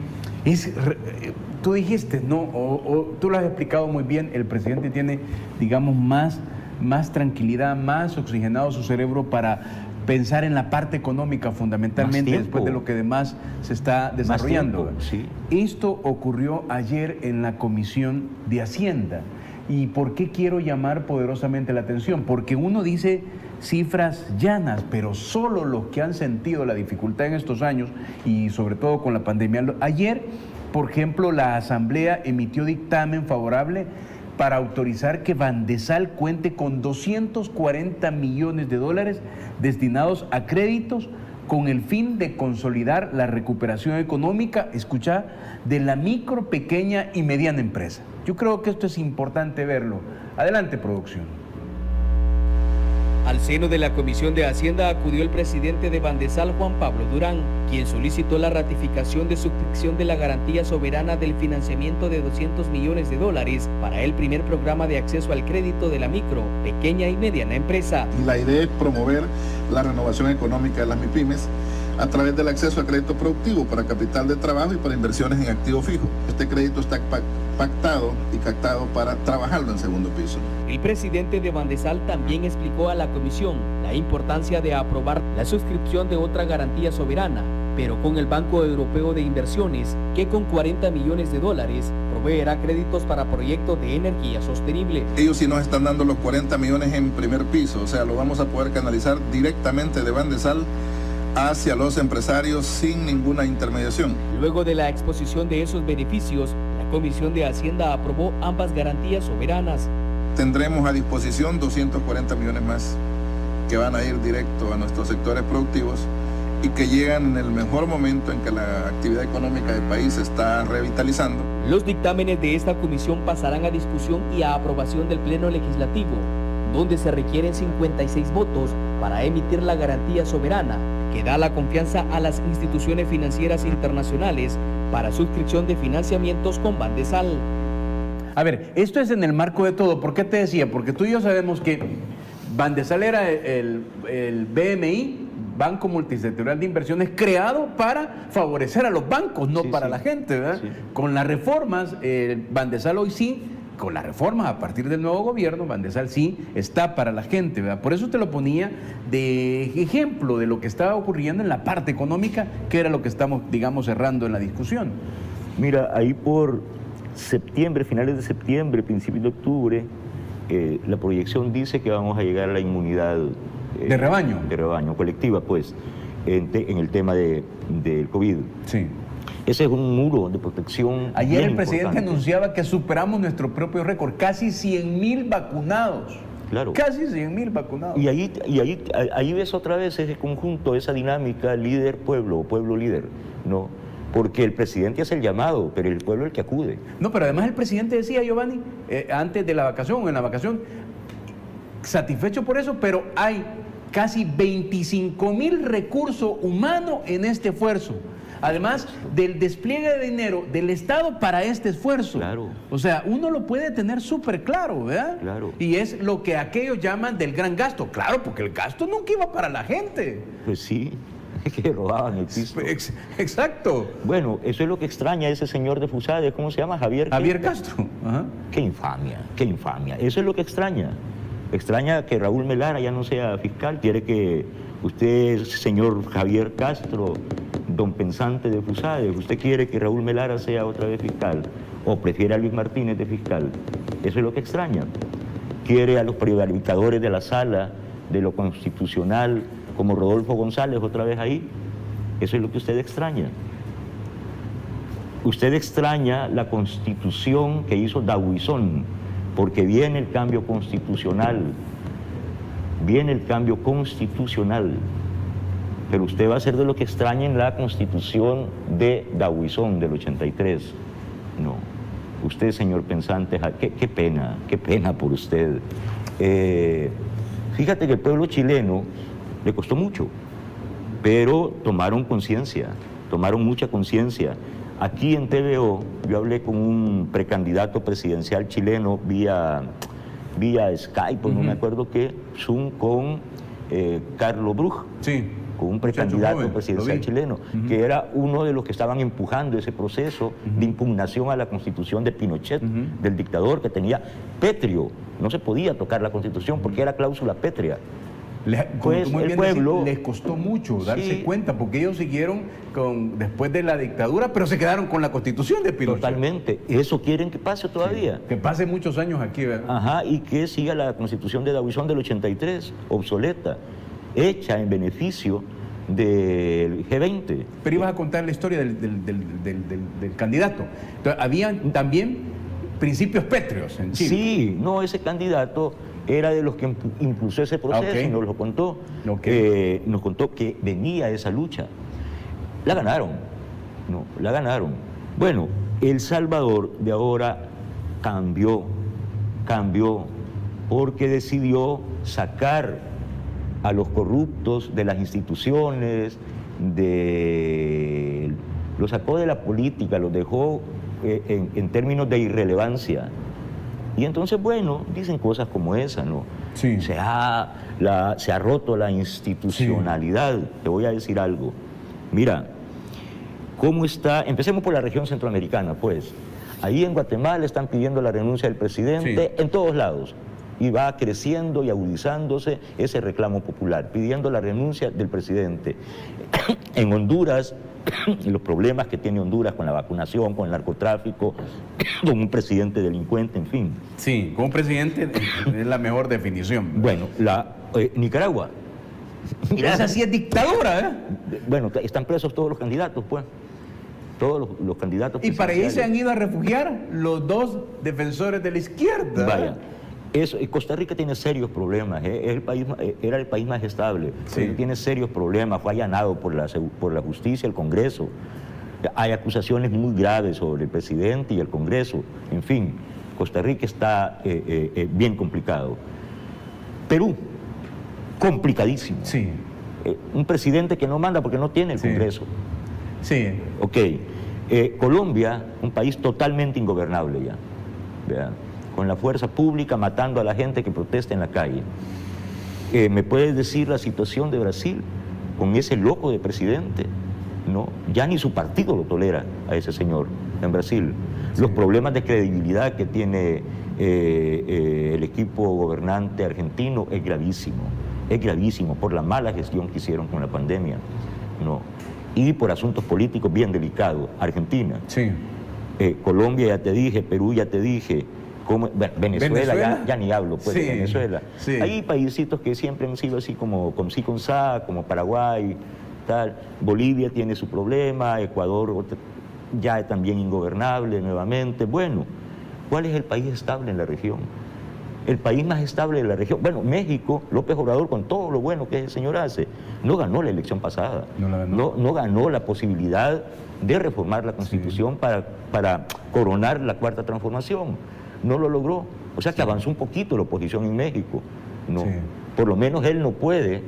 tú dijiste, ¿no? O tú lo has explicado muy bien, el presidente tiene, digamos, más tranquilidad, más oxigenado su cerebro para pensar en la parte económica fundamentalmente después de lo que demás se está desarrollando. Más tiempo, sí. Esto ocurrió ayer en la Comisión de Hacienda. ¿Y por qué quiero llamar poderosamente la atención? Porque uno dice cifras llanas, pero solo los que han sentido la dificultad en estos años y sobre todo con la pandemia. Ayer, por ejemplo, la Asamblea emitió dictamen favorable para autorizar que Bandesal cuente con $240 millones destinados a créditos con el fin de consolidar la recuperación económica, escucha, de la micro, pequeña y mediana empresa. Yo creo que esto es importante verlo. Adelante, producción. Al seno de la Comisión de Hacienda acudió el presidente de Bandesal, Juan Pablo Durán, quien solicitó la ratificación de suscripción de la garantía soberana del financiamiento de $200 millones para el primer programa de acceso al crédito de la micro, pequeña y mediana empresa. Y la idea es promover la renovación económica de las MIPYMES a través del acceso a crédito productivo para capital de trabajo y para inversiones en activo fijo. Este crédito está pactado y captado para trabajarlo en segundo piso. El presidente de Bandesal también explicó a la comisión la importancia de aprobar la suscripción de otra garantía soberana, pero con el Banco Europeo de Inversiones, que con $40 millones proveerá créditos para proyectos de energía sostenible. Ellos sí nos están dando los 40 millones en primer piso, o sea, lo vamos a poder canalizar directamente de Bandesal hacia los empresarios sin ninguna intermediación. Luego de la exposición de esos beneficios, la Comisión de Hacienda aprobó ambas garantías soberanas. Tendremos a disposición 240 millones más que van a ir directo a nuestros sectores productivos y que llegan en el mejor momento en que la actividad económica del país se está revitalizando. Los dictámenes de esta comisión pasarán a discusión y a aprobación del Pleno Legislativo, donde se requieren 56 votos para emitir la garantía soberana, que da la confianza a las instituciones financieras internacionales para suscripción de financiamientos con Bandesal. A ver, esto es en el marco de todo. ¿Por qué te decía? Porque tú y yo sabemos que Bandesal era el BMI, Banco Multisectorial de Inversiones, creado para favorecer a los bancos, no para la gente, ¿verdad? Sí. Con las reformas, Bandesal hoy sí, con las reformas a partir del nuevo gobierno, Bandesal sí está para la gente, ¿verdad? Por eso te lo ponía de ejemplo de lo que estaba ocurriendo en la parte económica, que era lo que estamos, digamos, cerrando en la discusión. Mira, ahí por septiembre, finales de septiembre, principios de octubre, la proyección dice que vamos a llegar a la inmunidad de rebaño. De rebaño, colectiva, pues, en el tema del COVID. Sí. Ese es un muro de protección. Ayer bien el presidente importante. anunciaba que superamos nuestro propio récord, casi 100,000 vacunados. Claro. Casi 100,000 vacunados. Y ahí ves otra vez ese conjunto, esa dinámica líder-pueblo, pueblo-líder, ¿no? Porque el presidente hace el llamado, pero el pueblo es el que acude. No, pero además el presidente decía, Giovanni, antes de la vacación o en la vacación, satisfecho por eso, pero hay casi 25,000 recursos humanos en este esfuerzo. Además del despliegue de dinero del Estado para este esfuerzo. Claro. O sea, uno lo puede tener súper claro, ¿verdad? Claro. Y es lo que aquellos llaman del gran gasto. Claro, porque el gasto nunca iba para la gente. Pues sí, que robaban el piso. Exacto. Bueno, eso es lo que extraña a ese señor de Fusade, ¿cómo se llama? Javier Castro. Ajá. Qué infamia, qué infamia. Eso es lo que extraña. Extraña que Raúl Melara ya no sea fiscal. Quiere que usted, señor Javier Castro, don pensante de Fusade, usted quiere que Raúl Melara sea otra vez fiscal, o prefiere a Luis Martínez de fiscal. Eso es lo que extraña. Quiere a los prevaricadores de la sala, de lo constitucional, como Rodolfo González otra vez ahí. Eso es lo que usted extraña. Usted extraña la constitución que hizo Dahuizón, porque viene el cambio constitucional. Viene el cambio constitucional. Pero usted va a ser de lo que extraña en la constitución de Dahuizón del 83. No. Usted, señor pensante, qué pena por usted. Fíjate que el pueblo chileno le costó mucho, pero tomaron conciencia, tomaron mucha conciencia. Aquí en TVO, yo hablé con un precandidato presidencial chileno vía Skype, no me acuerdo qué, Zoom con Carlos Bruch. Sí. Con un precandidato presidencial chileno, que era uno de los que estaban empujando ese proceso de impugnación a la constitución de Pinochet, del dictador que tenía pétreo. No se podía tocar la constitución porque era cláusula pétrea. Pues el pueblo les costó mucho darse cuenta, porque ellos siguieron después de la dictadura, pero se quedaron con la constitución de Pinochet. Totalmente. Eso quieren que pase todavía. Sí, que pase muchos años aquí, ¿verdad? Ajá, y que siga la constitución de Dahuizón del 83, obsoleta, hecha en beneficio del G20. Pero ibas a contar la historia del candidato. Entonces, habían también principios pétreos en Chile. Sí, no, ese candidato era de los que impulsó ese proceso y nos lo contó. Nos contó que venía esa lucha. La ganaron. No, la ganaron. Bueno, El Salvador de ahora cambió, porque decidió sacar a los corruptos de las instituciones, los sacó de la política, los dejó en términos de irrelevancia. Y entonces, bueno, dicen cosas como esa, ¿no? Sí. Se ha roto la institucionalidad. Sí. Te voy a decir algo. Mira, ¿cómo está? Empecemos por la región centroamericana, pues. Ahí en Guatemala están pidiendo la renuncia del presidente, en todos lados. Y va creciendo y agudizándose ese reclamo popular, pidiendo la renuncia del presidente. En Honduras, los problemas que tiene Honduras con la vacunación, con el narcotráfico, con un presidente delincuente, en fin. Sí, con un presidente es la mejor definición. Bueno, Nicaragua. Mira, esa sí es dictadura, ¿eh? Bueno, están presos todos los candidatos, pues. Todos los candidatos. Y para ahí se han ido a refugiar los dos defensores de la izquierda. Vaya. Costa Rica tiene serios problemas, era el país más estable, tiene serios problemas, fue allanado por la justicia, el Congreso. Hay acusaciones muy graves sobre el presidente y el Congreso. En fin, Costa Rica está bien complicado. Perú, complicadísimo. Sí. Un presidente que no manda porque no tiene el Congreso. Sí. Ok. Colombia, un país totalmente ingobernable ya. ¿Verdad? Con la fuerza pública matando a la gente que protesta en la calle. ¿Me puedes decir la situación de Brasil con ese loco de presidente? No, ya ni su partido lo tolera a ese señor en Brasil. Sí. Los problemas de credibilidad que tiene el equipo gobernante argentino es gravísimo por la mala gestión que hicieron con la pandemia. No. Y por asuntos políticos bien delicados. Argentina. Sí. Colombia ya te dije, Perú ya te dije. Venezuela. Ya ni hablo, pues, de Venezuela. Sí. Hay paísitos que siempre han sido así como como Paraguay, tal. Bolivia tiene su problema, Ecuador ya también ingobernable nuevamente. Bueno, ¿cuál es el país estable en la región? El país más estable de la región. Bueno, México, López Obrador, con todo lo bueno que el señor hace, no ganó la elección pasada. No ganó la posibilidad de reformar la Constitución para coronar la Cuarta Transformación. No lo logró. O sea que avanzó un poquito la oposición en México. ¿No? Por lo menos él no puede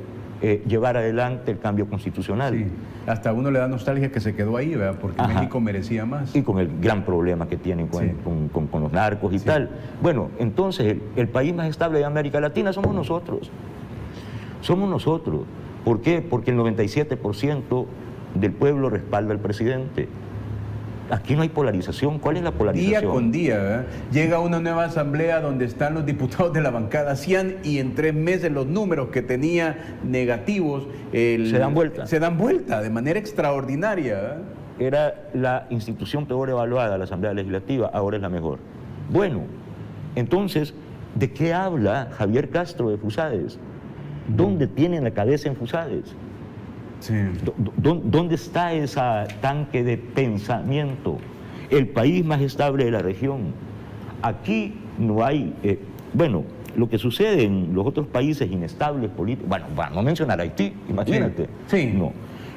llevar adelante el cambio constitucional. Sí. Hasta a uno le da nostalgia que se quedó ahí, ¿verdad? Porque México merecía más. Y con el gran problema que tienen con los narcos y tal. Bueno, entonces el país más estable de América Latina somos nosotros. Somos nosotros. ¿Por qué? Porque el 97% del pueblo respalda al presidente. Aquí no hay polarización. ¿Cuál es la polarización? Día con día, ¿verdad? Llega una nueva asamblea donde están los diputados de la bancada Cian y en 3 meses los números que tenía negativos se dan vuelta. Se dan vuelta de manera extraordinaria, ¿verdad? Era la institución peor evaluada, la Asamblea Legislativa, ahora es la mejor. Bueno, entonces, ¿de qué habla Javier Castro de Fusades? ¿Dónde tienen la cabeza en Fusades? Sí. ¿Dónde está ese tanque de pensamiento? El país más estable de la región. Aquí no hay... bueno, lo que sucede en los otros países inestables políticos... Bueno, para no mencionar Haití, imagínate. Sí. No.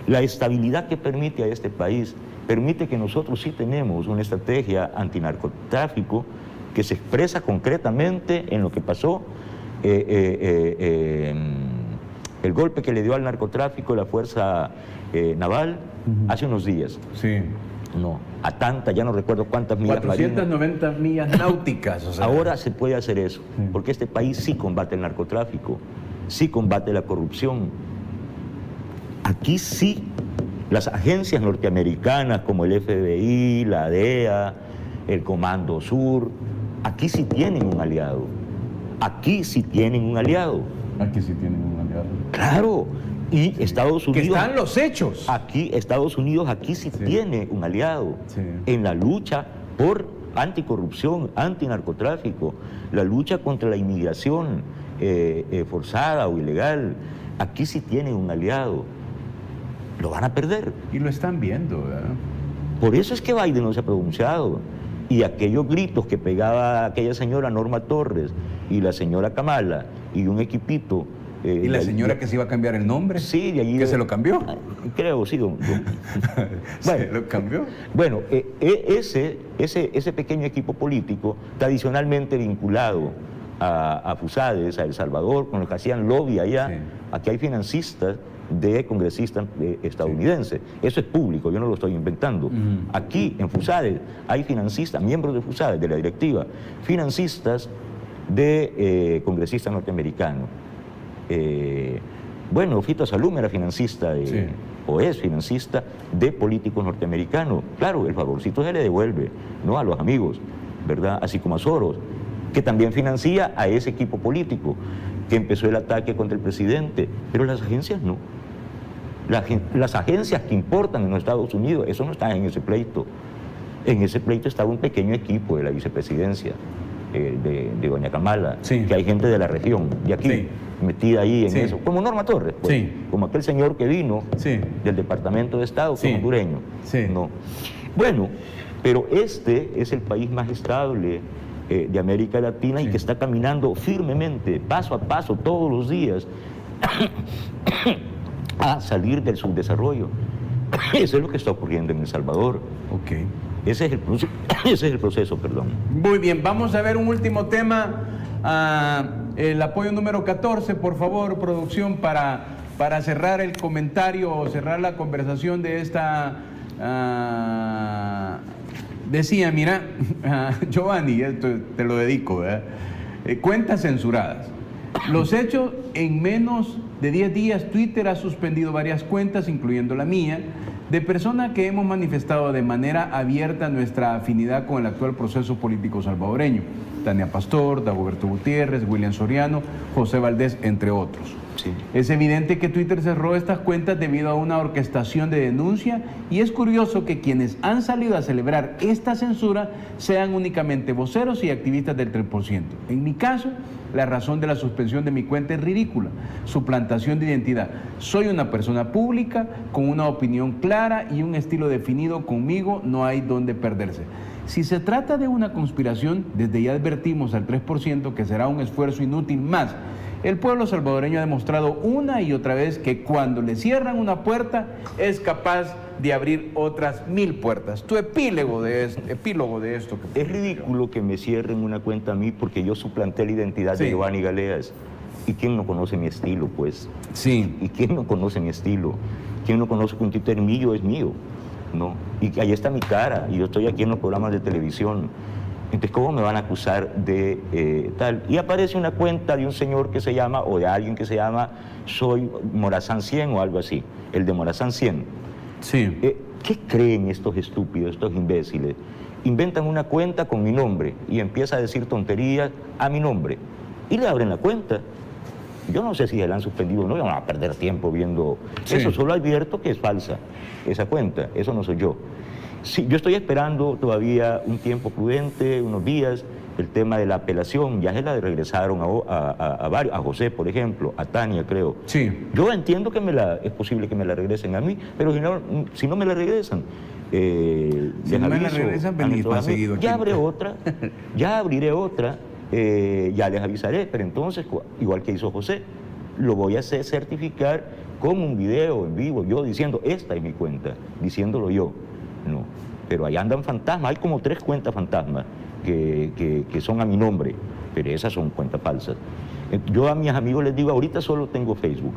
La estabilidad que permite a este país permite que nosotros sí tenemos una estrategia antinarcotráfico que se expresa concretamente en lo que pasó... el golpe que le dio al narcotráfico la Fuerza Naval hace unos días. Sí. No, a tantas, ya no recuerdo cuántas millas 490 millas náuticas. O sea. Ahora se puede hacer eso, porque este país sí combate el narcotráfico, sí combate la corrupción. Aquí sí, las agencias norteamericanas como el FBI, la DEA, el Comando Sur, aquí sí tienen un aliado. Aquí sí tienen un aliado. Aquí sí tienen un aliado. Claro, y Estados Unidos... Que están los hechos. Aquí, Estados Unidos, aquí sí tiene un aliado en la lucha por anticorrupción, antinarcotráfico, la lucha contra la inmigración forzada o ilegal. Aquí sí tiene un aliado. Lo van a perder. Y lo están viendo, ¿verdad? Por eso es que Biden no se ha pronunciado. Y aquellos gritos que pegaba aquella señora Norma Torres y la señora Kamala y un equipito... ¿Y la señora que se iba a cambiar el nombre? Sí, de allí... ¿Que se lo cambió? Creo, sí. Bueno, ¿se lo cambió? Bueno, ese pequeño equipo político, tradicionalmente vinculado a Fusades, a El Salvador, con los que hacían lobby allá, aquí hay financistas de congresistas estadounidenses. Eso es público, yo no lo estoy inventando. Aquí, en Fusades, hay financistas, miembros de Fusades, de la directiva, financistas de congresistas norteamericanos. Bueno, Fito Salum era financista, o es financista de políticos norteamericanos. Claro, el favorcito se le devuelve, ¿no?, a los amigos, ¿verdad? Así como a Soros, que también financia a ese equipo político que empezó el ataque contra el presidente, pero las agencias no. Las agencias que importan en los Estados Unidos, eso no está en ese pleito. En ese pleito estaba un pequeño equipo de la vicepresidencia, de doña Kamala, que hay gente de la región, de aquí, metida ahí en eso, como Norma Torres, pues, como aquel señor que vino del Departamento de Estado, que es hondureño. No. Bueno, pero este es el país más estable de América Latina y que está caminando firmemente, paso a paso, todos los días, a salir del subdesarrollo. Eso es lo que está ocurriendo en El Salvador. Ese es el proceso, perdón. Muy bien, vamos a ver un último tema. El apoyo número 14, por favor, producción, para cerrar el comentario o cerrar la conversación de esta... decía, mira, Giovanni, esto te lo dedico, ¿verdad? Cuentas censuradas. Los hechos, en menos de 10 días, Twitter ha suspendido varias cuentas, incluyendo la mía, de personas que hemos manifestado de manera abierta nuestra afinidad con el actual proceso político salvadoreño. Tania Pastor, Dagoberto Gutiérrez, William Soriano, José Valdés, entre otros. Sí. Es evidente que Twitter cerró estas cuentas debido a una orquestación de denuncia y es curioso que quienes han salido a celebrar esta censura sean únicamente voceros y activistas del 3%. En mi caso, la razón de la suspensión de mi cuenta es ridícula, suplantación de identidad. Soy una persona pública con una opinión clara y un estilo definido. Conmigo no hay donde perderse. Si se trata de una conspiración, desde ya advertimos al 3% que será un esfuerzo inútil más. El pueblo salvadoreño ha demostrado una y otra vez que cuando le cierran una puerta es capaz de abrir otras 1000 puertas. Tu epílogo de esto. Es ridículo que me cierren una cuenta a mí porque yo suplanté la identidad de Giovanni Galeas. ¿Y quién no conoce mi estilo, pues? Sí. ¿Y quién no conoce mi estilo? ¿Quién no conoce que un Twitter mío es mío? ¿No? Y ahí está mi cara, y yo estoy aquí en los programas de televisión. Entonces, ¿cómo me van a acusar de tal? Y aparece una cuenta de un señor que se llama, o de alguien que se llama, Soy Morazán 100 o algo así, el de Morazán 100. Sí. ¿Qué creen estos estúpidos, estos imbéciles? Inventan una cuenta con mi nombre y empieza a decir tonterías a mi nombre. Y le abren la cuenta. Yo no sé si se la han suspendido o no, van a perder tiempo viendo eso. Solo advierto que es falsa esa cuenta, eso no soy yo. Sí, yo estoy esperando todavía un tiempo prudente, unos días, el tema de la apelación. Ya se la regresaron a varios, a José, por ejemplo, a Tania, creo. Sí. Yo entiendo que es posible que me la regresen a mí, pero si no me la regresan, si no me la regresan, venís más seguido aquí. Ya abriré otra, ya les avisaré, pero entonces, igual que hizo José, lo voy a hacer certificar con un video en vivo, yo diciendo, esta es mi cuenta, diciéndolo yo. No, pero ahí andan fantasmas, hay como 3 cuentas fantasmas que son a mi nombre, pero esas son cuentas falsas. Yo a mis amigos les digo, ahorita solo tengo Facebook,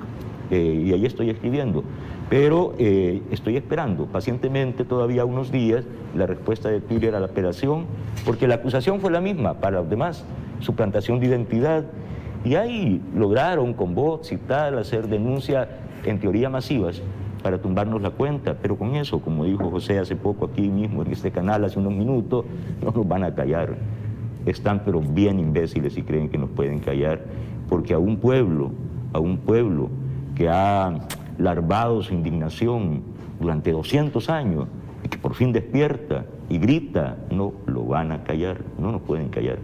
y ahí estoy escribiendo, pero estoy esperando pacientemente todavía unos días la respuesta de Twitter a la apelación, porque la acusación fue la misma para los demás, suplantación de identidad, y ahí lograron con bots y tal hacer denuncias en teoría masivas para tumbarnos la cuenta, pero con eso, como dijo José hace poco aquí mismo en este canal, hace unos minutos, no nos van a callar. Están pero bien imbéciles si creen que nos pueden callar, porque a un pueblo que ha larvado su indignación durante 200 años y que por fin despierta y grita, no lo van a callar, no nos pueden callar.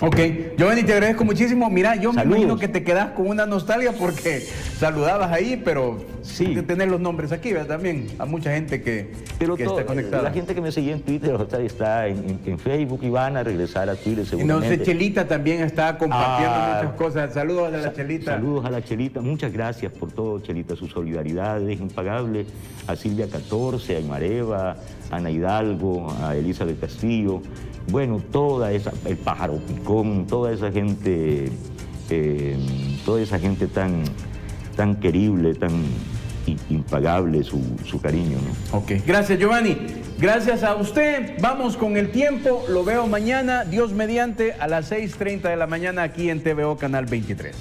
Ok, Giovanni, te agradezco muchísimo. Mira, yo Saludos. me imagino que te quedas con una nostalgia porque saludabas ahí, pero sí, hay que tener los nombres aquí, ¿verdad? También a mucha gente que está conectada. La gente que me seguía en Twitter está en Facebook y van a regresar a Twitter seguramente. Y no sé, Chelita también está compartiendo muchas cosas. Saludos a la Chelita. Saludos a la Chelita. Muchas gracias por todo, Chelita. Su solidaridad es impagable. A Silvia 14, a Imareva, a Ana Hidalgo, a Elizabeth Castillo. Bueno, toda esa, el Pájaro Picón, toda esa gente tan querible, tan impagable su cariño, ¿no? Ok, gracias Giovanni. Gracias a usted. Vamos con el tiempo. Lo veo mañana, Dios mediante, a las 6:30 de la mañana aquí en TVO Canal 23.